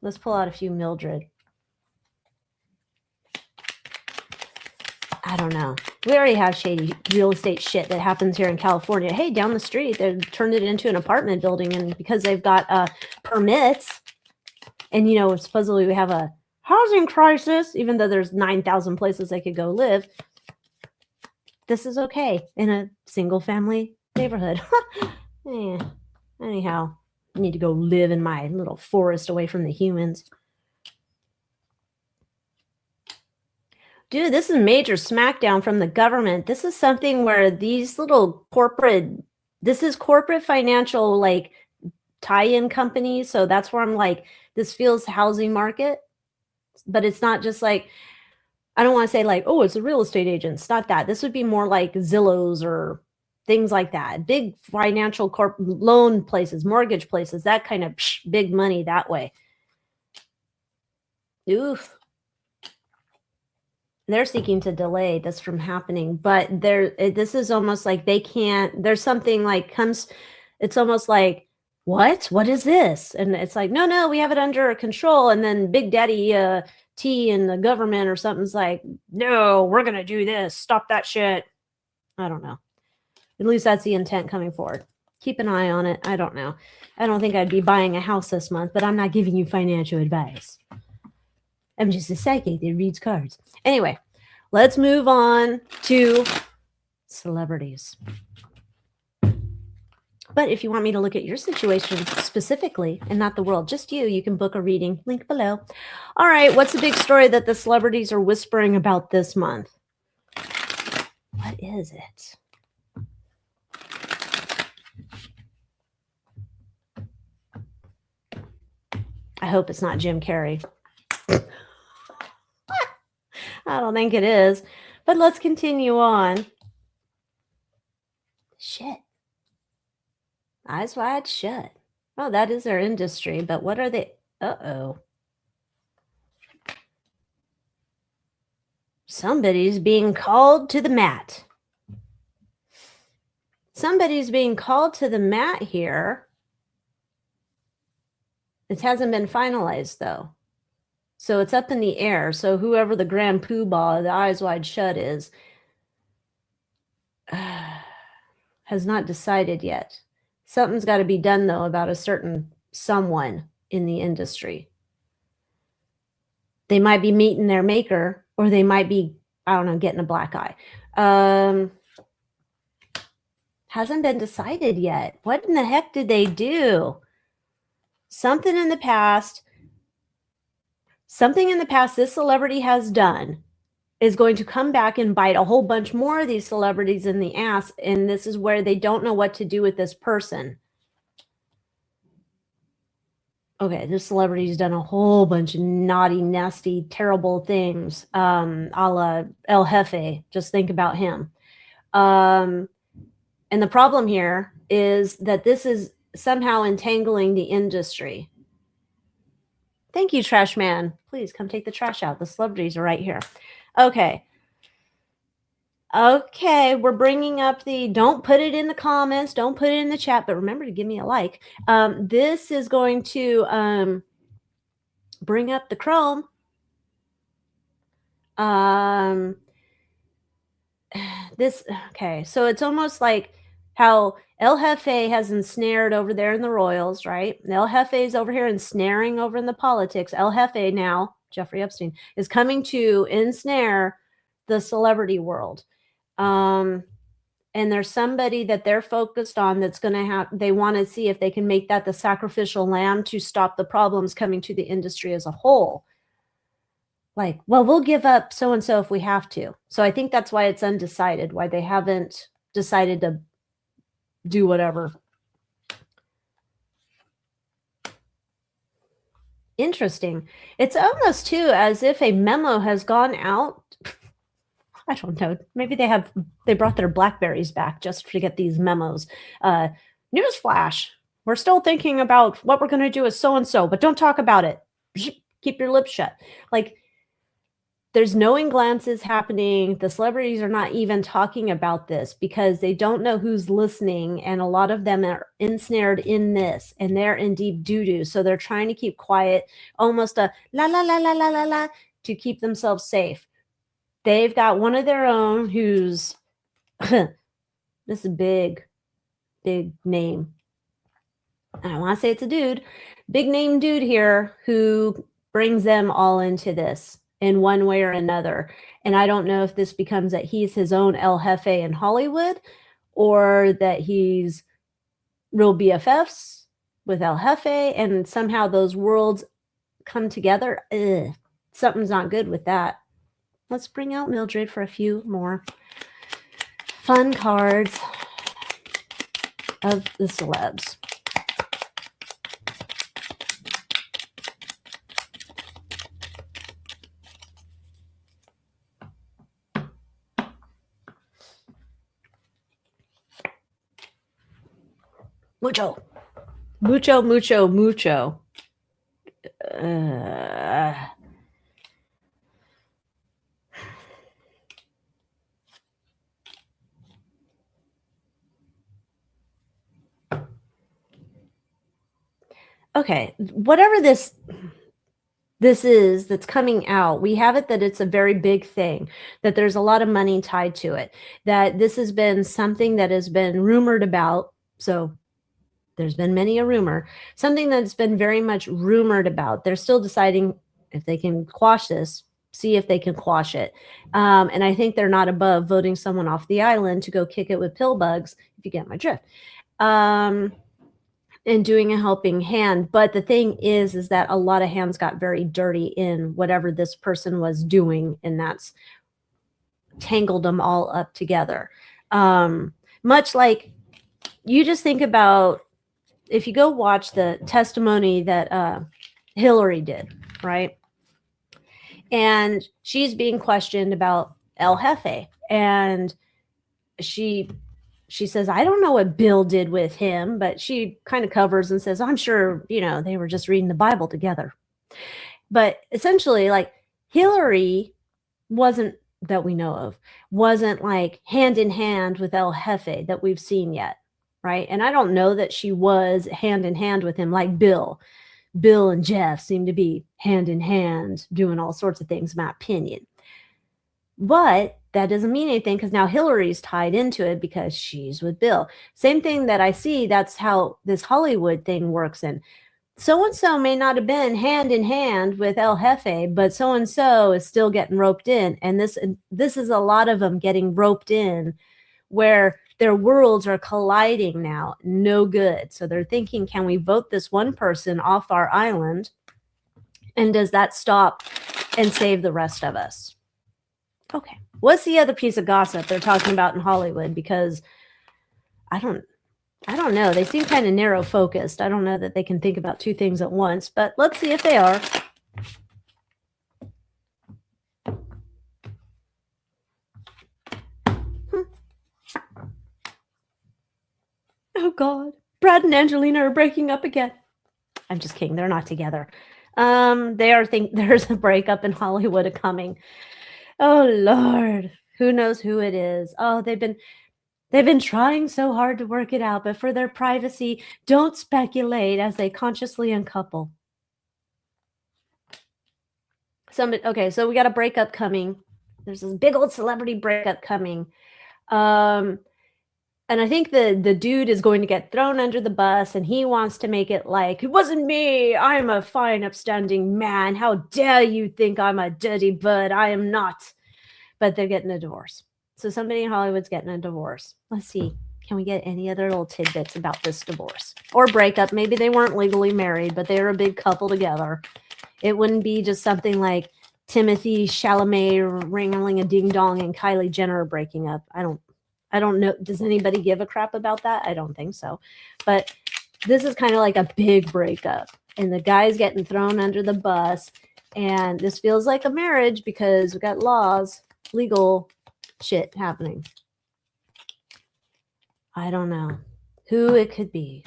Let's pull out a few Mildred. I don't know. We already have shady real estate shit that happens here in California. Hey, down the street, they turned it into an apartment building, and because they've got permits, and, you know, supposedly we have a housing crisis, even though there's 9,000 places they could go live. This is okay in a single family neighborhood. Anyhow, I need to go live in my little forest away from the humans. Dude, this is major smackdown from the government. This is something where these little this is corporate financial, like, tie-in companies. So that's where I'm like, this feels housing market, but it's not just like, I don't want to say like, oh, it's a real estate agent. It's not that. This would be more like Zillows or things like that. Big financial loan places, mortgage places, that kind of big money that way. Oof. They're seeking to delay this from happening, but this is almost like they can't, there's something like it's almost like, what is this? And it's like, no, we have it under control. And then Big Daddy T and the government or something's like, no, we're going to do this. Stop that shit. I don't know. At least that's the intent coming forward. Keep an eye on it. I don't know. I don't think I'd be buying a house this month, but I'm not giving you financial advice. I'm just a psychic that reads cards. Anyway, let's move on to celebrities. But if you want me to look at your situation specifically and not the world, just you can book a reading. Link below. All right, what's the big story that the celebrities are whispering about this month? What is it? I hope it's not Jim Carrey. I don't think it is, but let's continue on. Shit. Eyes wide shut. Oh, that is their industry, but what are they? Uh-oh. Somebody's being called to the mat. Somebody's being called to the mat here. It hasn't been finalized, though. So it's up in the air. So whoever the grand poobah, the eyes wide shut is, has not decided yet. Something's got to be done, though, about a certain someone in the industry. They might be meeting their maker, or they might be, I don't know, getting a black eye. Hasn't been decided yet. What in the heck did they do? Something in the past this celebrity has done is going to come back and bite a whole bunch more of these celebrities in the ass, and this is where they don't know what to do with this person. Okay, this celebrity's done a whole bunch of naughty, nasty, terrible things, a la El Jefe. Just think about him. And the problem here is that this is somehow entangling the industry. Thank you, Trash Man. Please come take the trash out. The celebrities are right here. Okay. Okay, we're bringing up the, don't put it in the comments, don't put it in the chat, but remember to give me a like. This is going to bring up the Chrome. Okay, so it's almost like how El Jefe has ensnared over there in the Royals, right? El Jefe is over here ensnaring over in the politics. El Jefe now, Jeffrey Epstein, is coming to ensnare the celebrity world. And there's somebody that they're focused on that's going to have, they want to see if they can make that the sacrificial lamb to stop the problems coming to the industry as a whole. Like, well, we'll give up so-and-so if we have to. So I think that's why it's undecided, why they haven't decided to do whatever. Interesting. It's almost too as if a memo has gone out. I don't know. Maybe they brought their Blackberries back just to get these memos. Newsflash. We're still thinking about what we're going to do with so-and-so, but don't talk about it. Keep your lips shut. Like, there's knowing glances happening. The celebrities are not even talking about this because they don't know who's listening. And a lot of them are ensnared in this and they're in deep doo-doo. So they're trying to keep quiet, almost a la, la, la, la, la, la, la, to keep themselves safe. They've got one of their own who's, this is a big, big name. And I want to say it's a dude, big name dude here who brings them all into this in one way or another. And I don't know if this becomes that he's his own El Jefe in Hollywood or that he's real BFFs with El Jefe and somehow those worlds come together. Ugh, something's not good with that. Let's bring out Mildred for a few more fun cards of the celebs. Mucho. Mucho, mucho, mucho. Okay, whatever this is that's coming out, we have it that it's a very big thing, that there's a lot of money tied to it, that this has been something that has been rumored about. So there's been many a rumor, something that's been very much rumored about. They're still deciding if they can quash this, see if they can quash it. And I think they're not above voting someone off the island to go kick it with pill bugs, if you get my drift. And doing a helping hand. But the thing is that a lot of hands got very dirty in whatever this person was doing, and that's tangled them all up together. Much like, you just think about, if you go watch the testimony that Hillary did, right? And she's being questioned about El Jefe, and she says, I don't know what Bill did with him, but she kind of covers and says, I'm sure, they were just reading the Bible together. But essentially, like, Hillary wasn't, that we know of, wasn't like hand in hand with El Jefe that we've seen yet, right? And I don't know that she was hand in hand with him like Bill. Bill and Jeff seem to be hand in hand doing all sorts of things, in my opinion. But that doesn't mean anything, because now Hillary's tied into it because she's with Bill. Same thing that I see, that's how this Hollywood thing works. And so-and-so may not have been hand in hand with El Jefe, but so-and-so is still getting roped in. And this is a lot of them getting roped in, where their worlds are colliding now. No good. So they're thinking, can we vote this one person off our island? And does that stop and save the rest of us? Okay. What's the other piece of gossip they're talking about in Hollywood? Because I don't know. They seem kind of narrow focused. I don't know that they can think about two things at once, but let's see if they are. Oh God, Brad and Angelina are breaking up again. I'm just kidding. They're not together. There's a breakup in Hollywood coming. Oh Lord, who knows who it is? Oh, they've been trying so hard to work it out, but for their privacy, don't speculate as they consciously uncouple. Okay, so we got a breakup coming. There's this big old celebrity breakup coming. And I think the dude is going to get thrown under the bus, and he wants to make it like, it wasn't me. I'm a fine, upstanding man. How dare you think I'm a dirty bird? I am not. But they're getting a divorce. So somebody in Hollywood's getting a divorce. Let's see. Can we get any other little tidbits about this divorce or breakup? Maybe they weren't legally married, but they were a big couple together. It wouldn't be just something like Timothy Chalamet ring-a-ling-a-ding-dong and Kylie Jenner breaking up. I don't know. Does anybody give a crap about that? I don't think so. But this is kind of like a big breakup, and the guy's getting thrown under the bus. And this feels like a marriage because we got laws, legal shit happening. I don't know who it could be.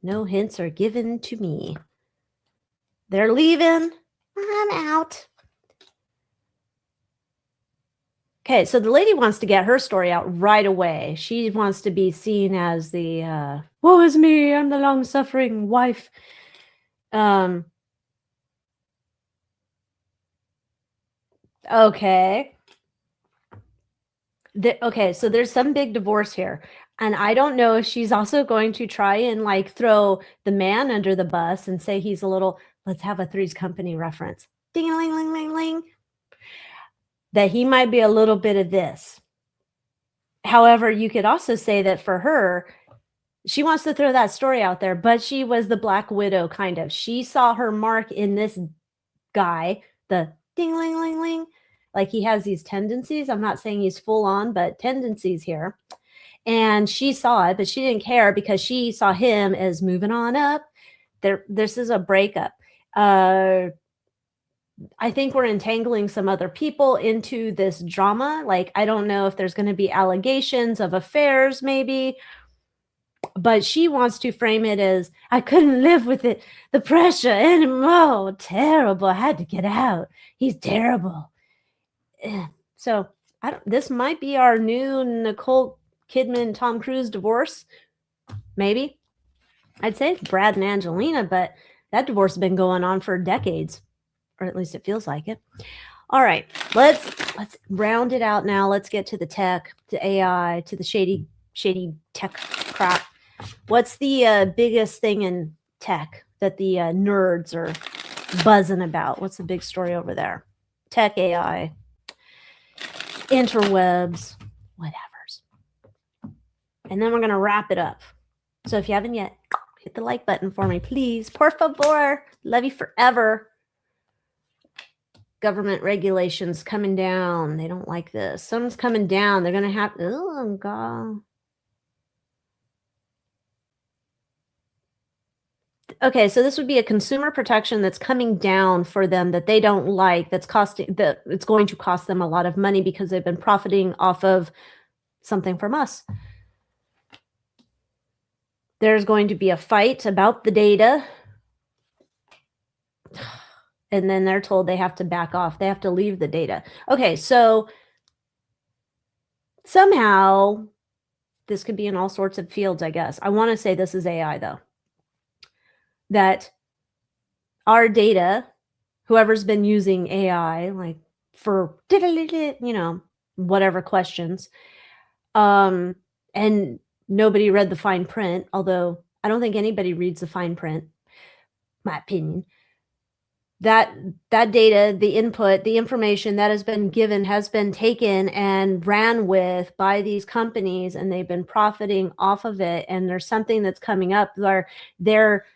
No hints are given to me. They're leaving. I'm out. Okay, so the lady wants to get her story out right away. She wants to be seen as the, woe is me, I'm the long-suffering wife. Okay. Okay, so there's some big divorce here. And I don't know if she's also going to try and like throw the man under the bus and say he's a little, let's have a Three's Company reference. Ding-a-ling-ling-ling-ling. That he might be a little bit of this. However, you could also say that for her, she wants to throw that story out there, but she was the Black Widow kind of. She saw her mark in this guy, the ding-ling-ling-ling. Like he has these tendencies. I'm not saying he's full on, but tendencies here. And she saw it, but she didn't care because she saw him as moving on up. This is a breakup. I think we're entangling some other people into this drama. Like, I don't know if there's going to be allegations of affairs, maybe. But she wants to frame it as, I couldn't live with it, the pressure anymore. Terrible. I had to get out. He's terrible. So this might be our new Nicole Kidman, Tom Cruise divorce. Maybe. I'd say it's Brad and Angelina, but that divorce has been going on for decades, or at least it feels like it. All right, let's round it out now. Let's get to the tech, to AI, to the shady tech crap. What's the biggest thing in tech that the nerds are buzzing about? What's the big story over there? Tech, AI, interwebs, whatevers. And then we're going to wrap it up. So if you haven't yet, hit the like button for me, please. Por favor. Love you forever. Government regulations coming down. They don't like this. Something's coming down. They're going to have, oh, God. Okay, so this would be a consumer protection that's coming down for them that they don't like, that's costing, that it's going to cost them a lot of money because they've been profiting off of something from us. There's going to be a fight about the data. And then they're told they have to back off. They have to leave the data. Okay, so somehow this could be in all sorts of fields, I guess. I want to say this is AI, though. That our data, whoever's been using AI, like for, you know, whatever questions, and nobody read the fine print, although I don't think anybody reads the fine print, my opinion. That data, the input, the information that has been given has been taken and ran with by these companies, and they've been profiting off of it. And there's something that's coming up where they're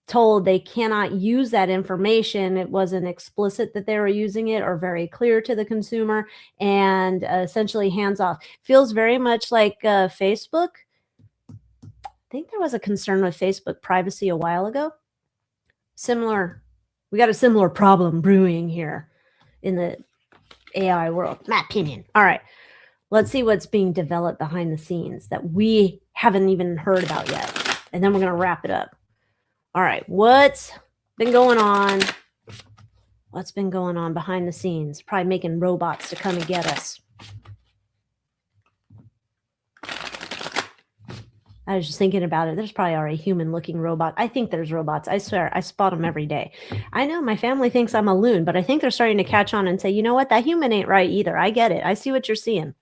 told they cannot use that information. It wasn't explicit that they were using it or very clear to the consumer, and essentially hands off. Feels very much like Facebook. I think there was a concern with Facebook privacy a while ago. Similar. We got a similar problem brewing here in the AI world, my opinion. All right, let's see what's being developed behind the scenes that we haven't even heard about yet. And then we're going to wrap it up. All right, what's been going on? What's been going on behind the scenes? Probably making robots to come and get us. I was just thinking about it. There's probably already a human-looking robot. I think there's robots. I swear, I spot them every day. I know my family thinks I'm a loon, but I think they're starting to catch on and say, you know what? That human ain't right either. I get it. I see what you're seeing.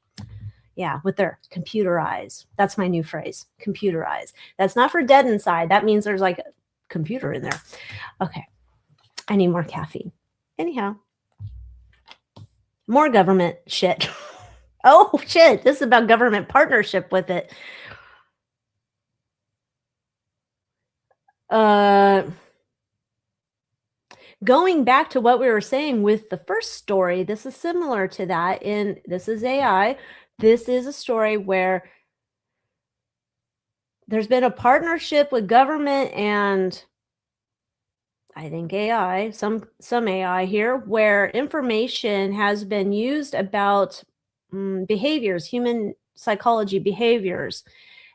Yeah, with their computer eyes. That's my new phrase, computer eyes. That's not for dead inside. That means there's like a computer in there. Okay, I need more caffeine. Anyhow, more government shit. Oh, shit. This is about government partnership with it. Going back to what we were saying with the first story, this is similar to that. This is AI. This is a story where there's been a partnership with government and I think AI, some AI here, where information has been used about behaviors, human psychology behaviors,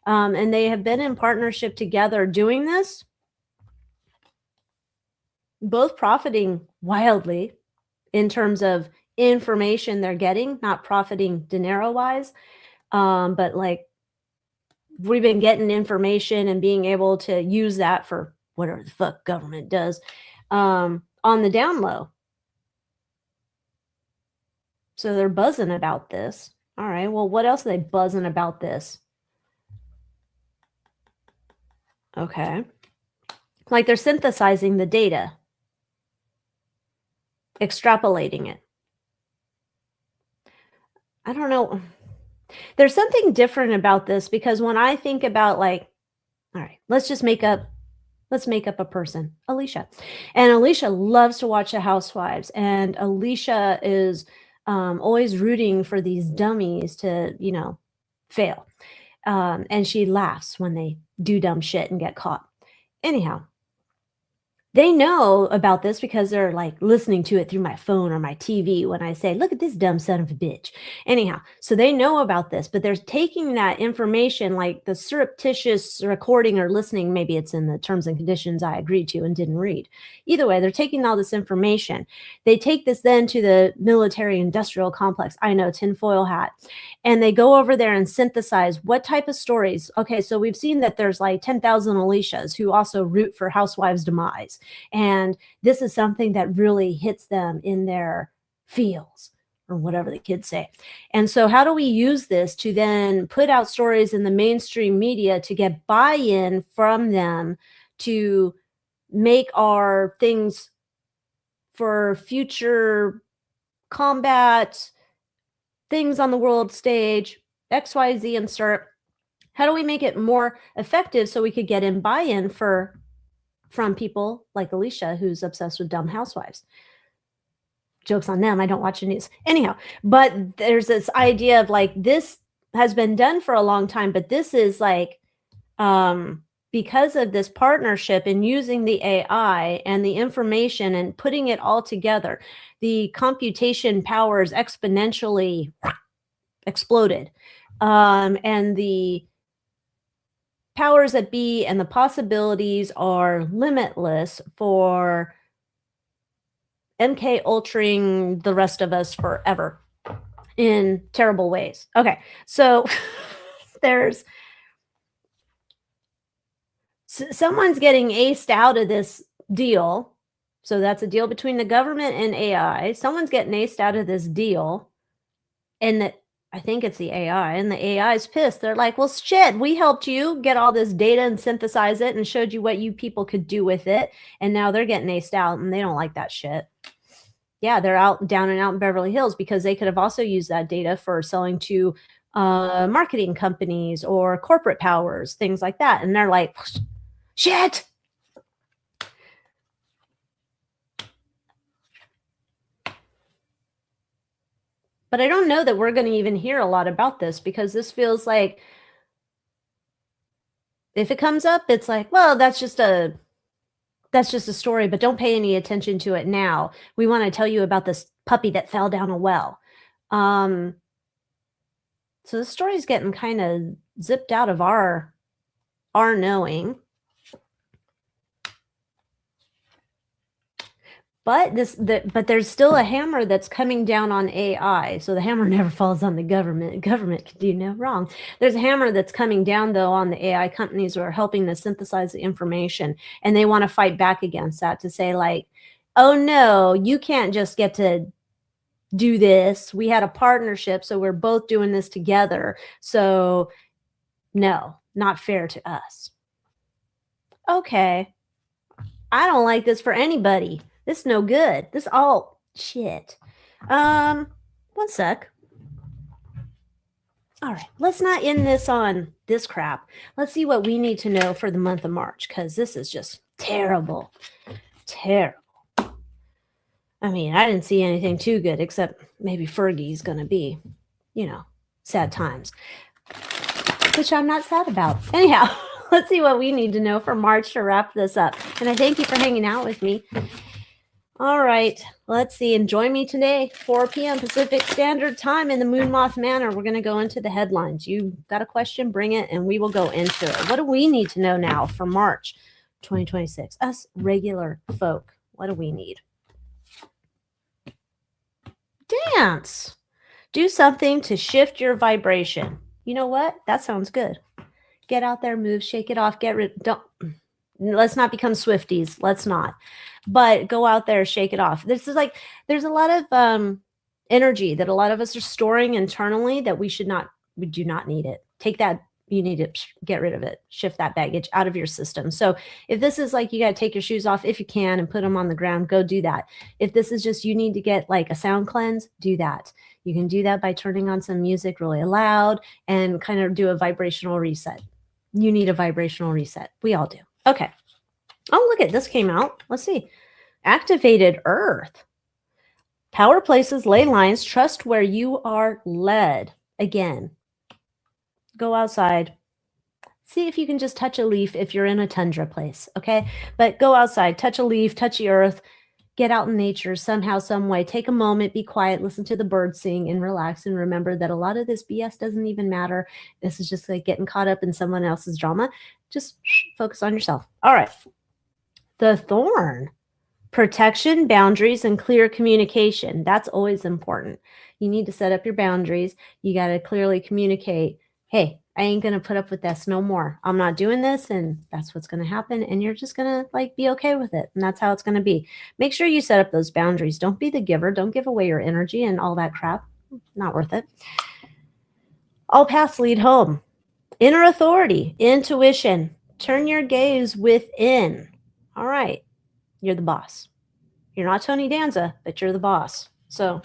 and they have been in partnership together doing this. Both profiting wildly in terms of information they're getting, not profiting dinero-wise, but like we've been getting information and being able to use that for whatever the fuck government does on the down low. So they're buzzing about this. All right, well, what else are they buzzing about this? Okay. Like they're synthesizing the data, extrapolating it. I don't know. There's something different about this because when I think about like, all right, let's make up a person, Alicia. And Alicia loves to watch the Housewives. And Alicia is always rooting for these dummies to, you know, fail. And she laughs when they do dumb shit and get caught. Anyhow, they know about this because they're like listening to it through my phone or my TV when I say, look at this dumb son of a bitch. Anyhow, so they know about this, but they're taking that information, like the surreptitious recording or listening, maybe it's in the terms and conditions I agreed to and didn't read. Either way, they're taking all this information. They take this then to the military industrial complex. I know, tinfoil hat. And they go over there and synthesize what type of stories. Okay, so we've seen that there's like 10,000 Alicias who also root for Housewives' demise. And this is something that really hits them in their feels, or whatever the kids say. And so how do we use this to then put out stories in the mainstream media to get buy-in from them to make our things for future combat, things on the world stage, XYZ insert. How do we make it more effective so we could get in buy-in from people like Alicia, who's obsessed with Dumb Housewives? Joke's on them. I don't watch the news. Anyhow, but there's this idea of like, this has been done for a long time, but this is like, because of this partnership and using the AI and the information and putting it all together, the computation powers exponentially exploded. And the powers that be and the possibilities are limitless for MK ultraing the rest of us forever in terrible ways. Okay, so there's someone's getting aced out of this deal. So that's a deal between the government and AI. Someone's getting aced out of this deal. And I think it's the AI, and the AI is pissed. They're like, well, shit, we helped you get all this data and synthesize it and showed you what you people could do with it. And now they're getting aced out and they don't like that shit. Yeah, they're down and out in Beverly Hills because they could have also used that data for selling to marketing companies or corporate powers, things like that. And they're like, shit. But I don't know that we're going to even hear a lot about this, because this feels like if it comes up, it's like, well, that's just a story, but don't pay any attention to it now. We want to tell you about this puppy that fell down a well. So the story's getting kind of zipped out of our knowing. But but there's still a hammer that's coming down on AI. So the hammer never falls on the government. Government can do no wrong. There's a hammer that's coming down, though, on the AI companies who are helping to synthesize the information. And they want to fight back against that, to say like, oh, no, you can't just get to do this. We had a partnership, so we're both doing this together. So no, not fair to us. Okay. I don't like this for anybody. This is no good. This all shit. One sec. All right, let's not end this on this crap. Let's see what we need to know for the month of March, because this is just terrible. Terrible. I mean, I didn't see anything too good, except maybe Fergie's going to be, sad times, which I'm not sad about. Anyhow, let's see what we need to know for March to wrap this up. And I thank you for hanging out with me. All right, let's see. And join me today, 4 p.m. Pacific Standard Time in the Moon Moth Manor. We're going to go into the headlines. You got a question, bring it, and we will go into it. What do we need to know now for March 2026? Us regular folk, what do we need? Dance. Do something to shift your vibration. You know what? That sounds good. Get out there, move, shake it off, let's not become Swifties. Let's not. But go out there, shake it off. This is like, there's a lot of energy that a lot of us are storing internally that we do not need it. Take that. You need to get rid of it. Shift that baggage out of your system. So if this is like, you got to take your shoes off if you can and put them on the ground, go do that. If this is just, you need to get like a sound cleanse, do that. You can do that by turning on some music really loud and kind of do a vibrational reset. You need a vibrational reset. We all do. Okay. Oh, look at this came out. Let's see. Activated Earth. Power places, ley lines, trust where you are led. Again, go outside. See if you can just touch a leaf if you're in a tundra place, okay? But go outside, touch a leaf, touch the earth, get out in nature somehow, some way. Take a moment, be quiet, listen to the birds sing, and relax, and remember that a lot of this BS doesn't even matter. This is just like getting caught up in someone else's drama. Just focus on yourself. All right. The Thorn. Protection, boundaries, and clear communication. That's always important. You need to set up your boundaries. You got to clearly communicate, hey, I ain't going to put up with this no more. I'm not doing this, and that's what's going to happen. And you're just going to like be okay with it. And that's how it's going to be. Make sure you set up those boundaries. Don't be the giver. Don't give away your energy and all that crap. Not worth it. All paths lead home. Inner authority, intuition. Turn your gaze within. All right. You're the boss. You're not Tony Danza, but you're the boss. So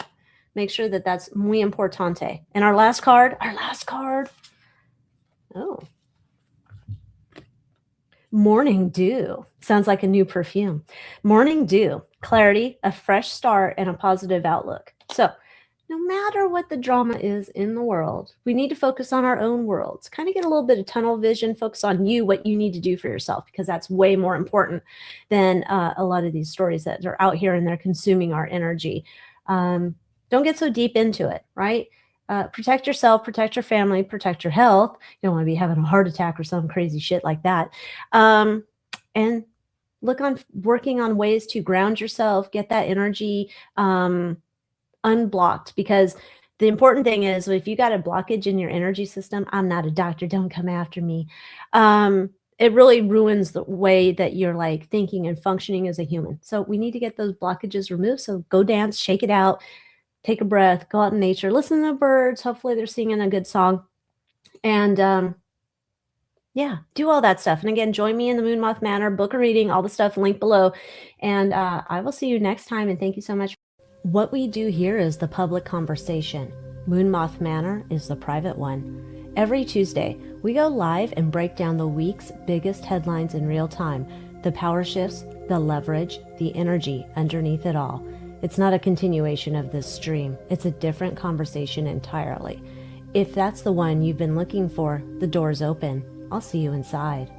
make sure that that's muy importante. And our last card. Oh, Morning Dew. Sounds like a new perfume. Morning Dew. Clarity, a fresh start, and a positive outlook. So no matter what the drama is in the world, we need to focus on our own worlds. Kind of get a little bit of tunnel vision, focus on you, what you need to do for yourself, because that's way more important than a lot of these stories that are out here and they're consuming our energy. Don't get so deep into it, right? Protect yourself, protect your family, protect your health. You don't want to be having a heart attack or some crazy shit like that. And look on working on ways to ground yourself, get that energy unblocked, because the important thing is if you got a blockage in your energy system, I'm not a doctor, don't come after me. It really ruins the way that you're like thinking and functioning as a human. So we need to get those blockages removed. So go dance, shake it out, take a breath, go out in nature, listen to the birds. Hopefully they're singing a good song. And yeah, do all that stuff. And again, join me in the Moon Moth Manor, book a reading, all the stuff linked below. And I will see you next time. And thank you so much. What we do here is the public conversation. Moon Moth Manor is the private one. Every Tuesday, we go live and break down the week's biggest headlines in real time, the power shifts, the leverage, the energy underneath it all. It's not a continuation of this stream. It's a different conversation entirely. If that's the one you've been looking for, the door's open. I'll see you inside.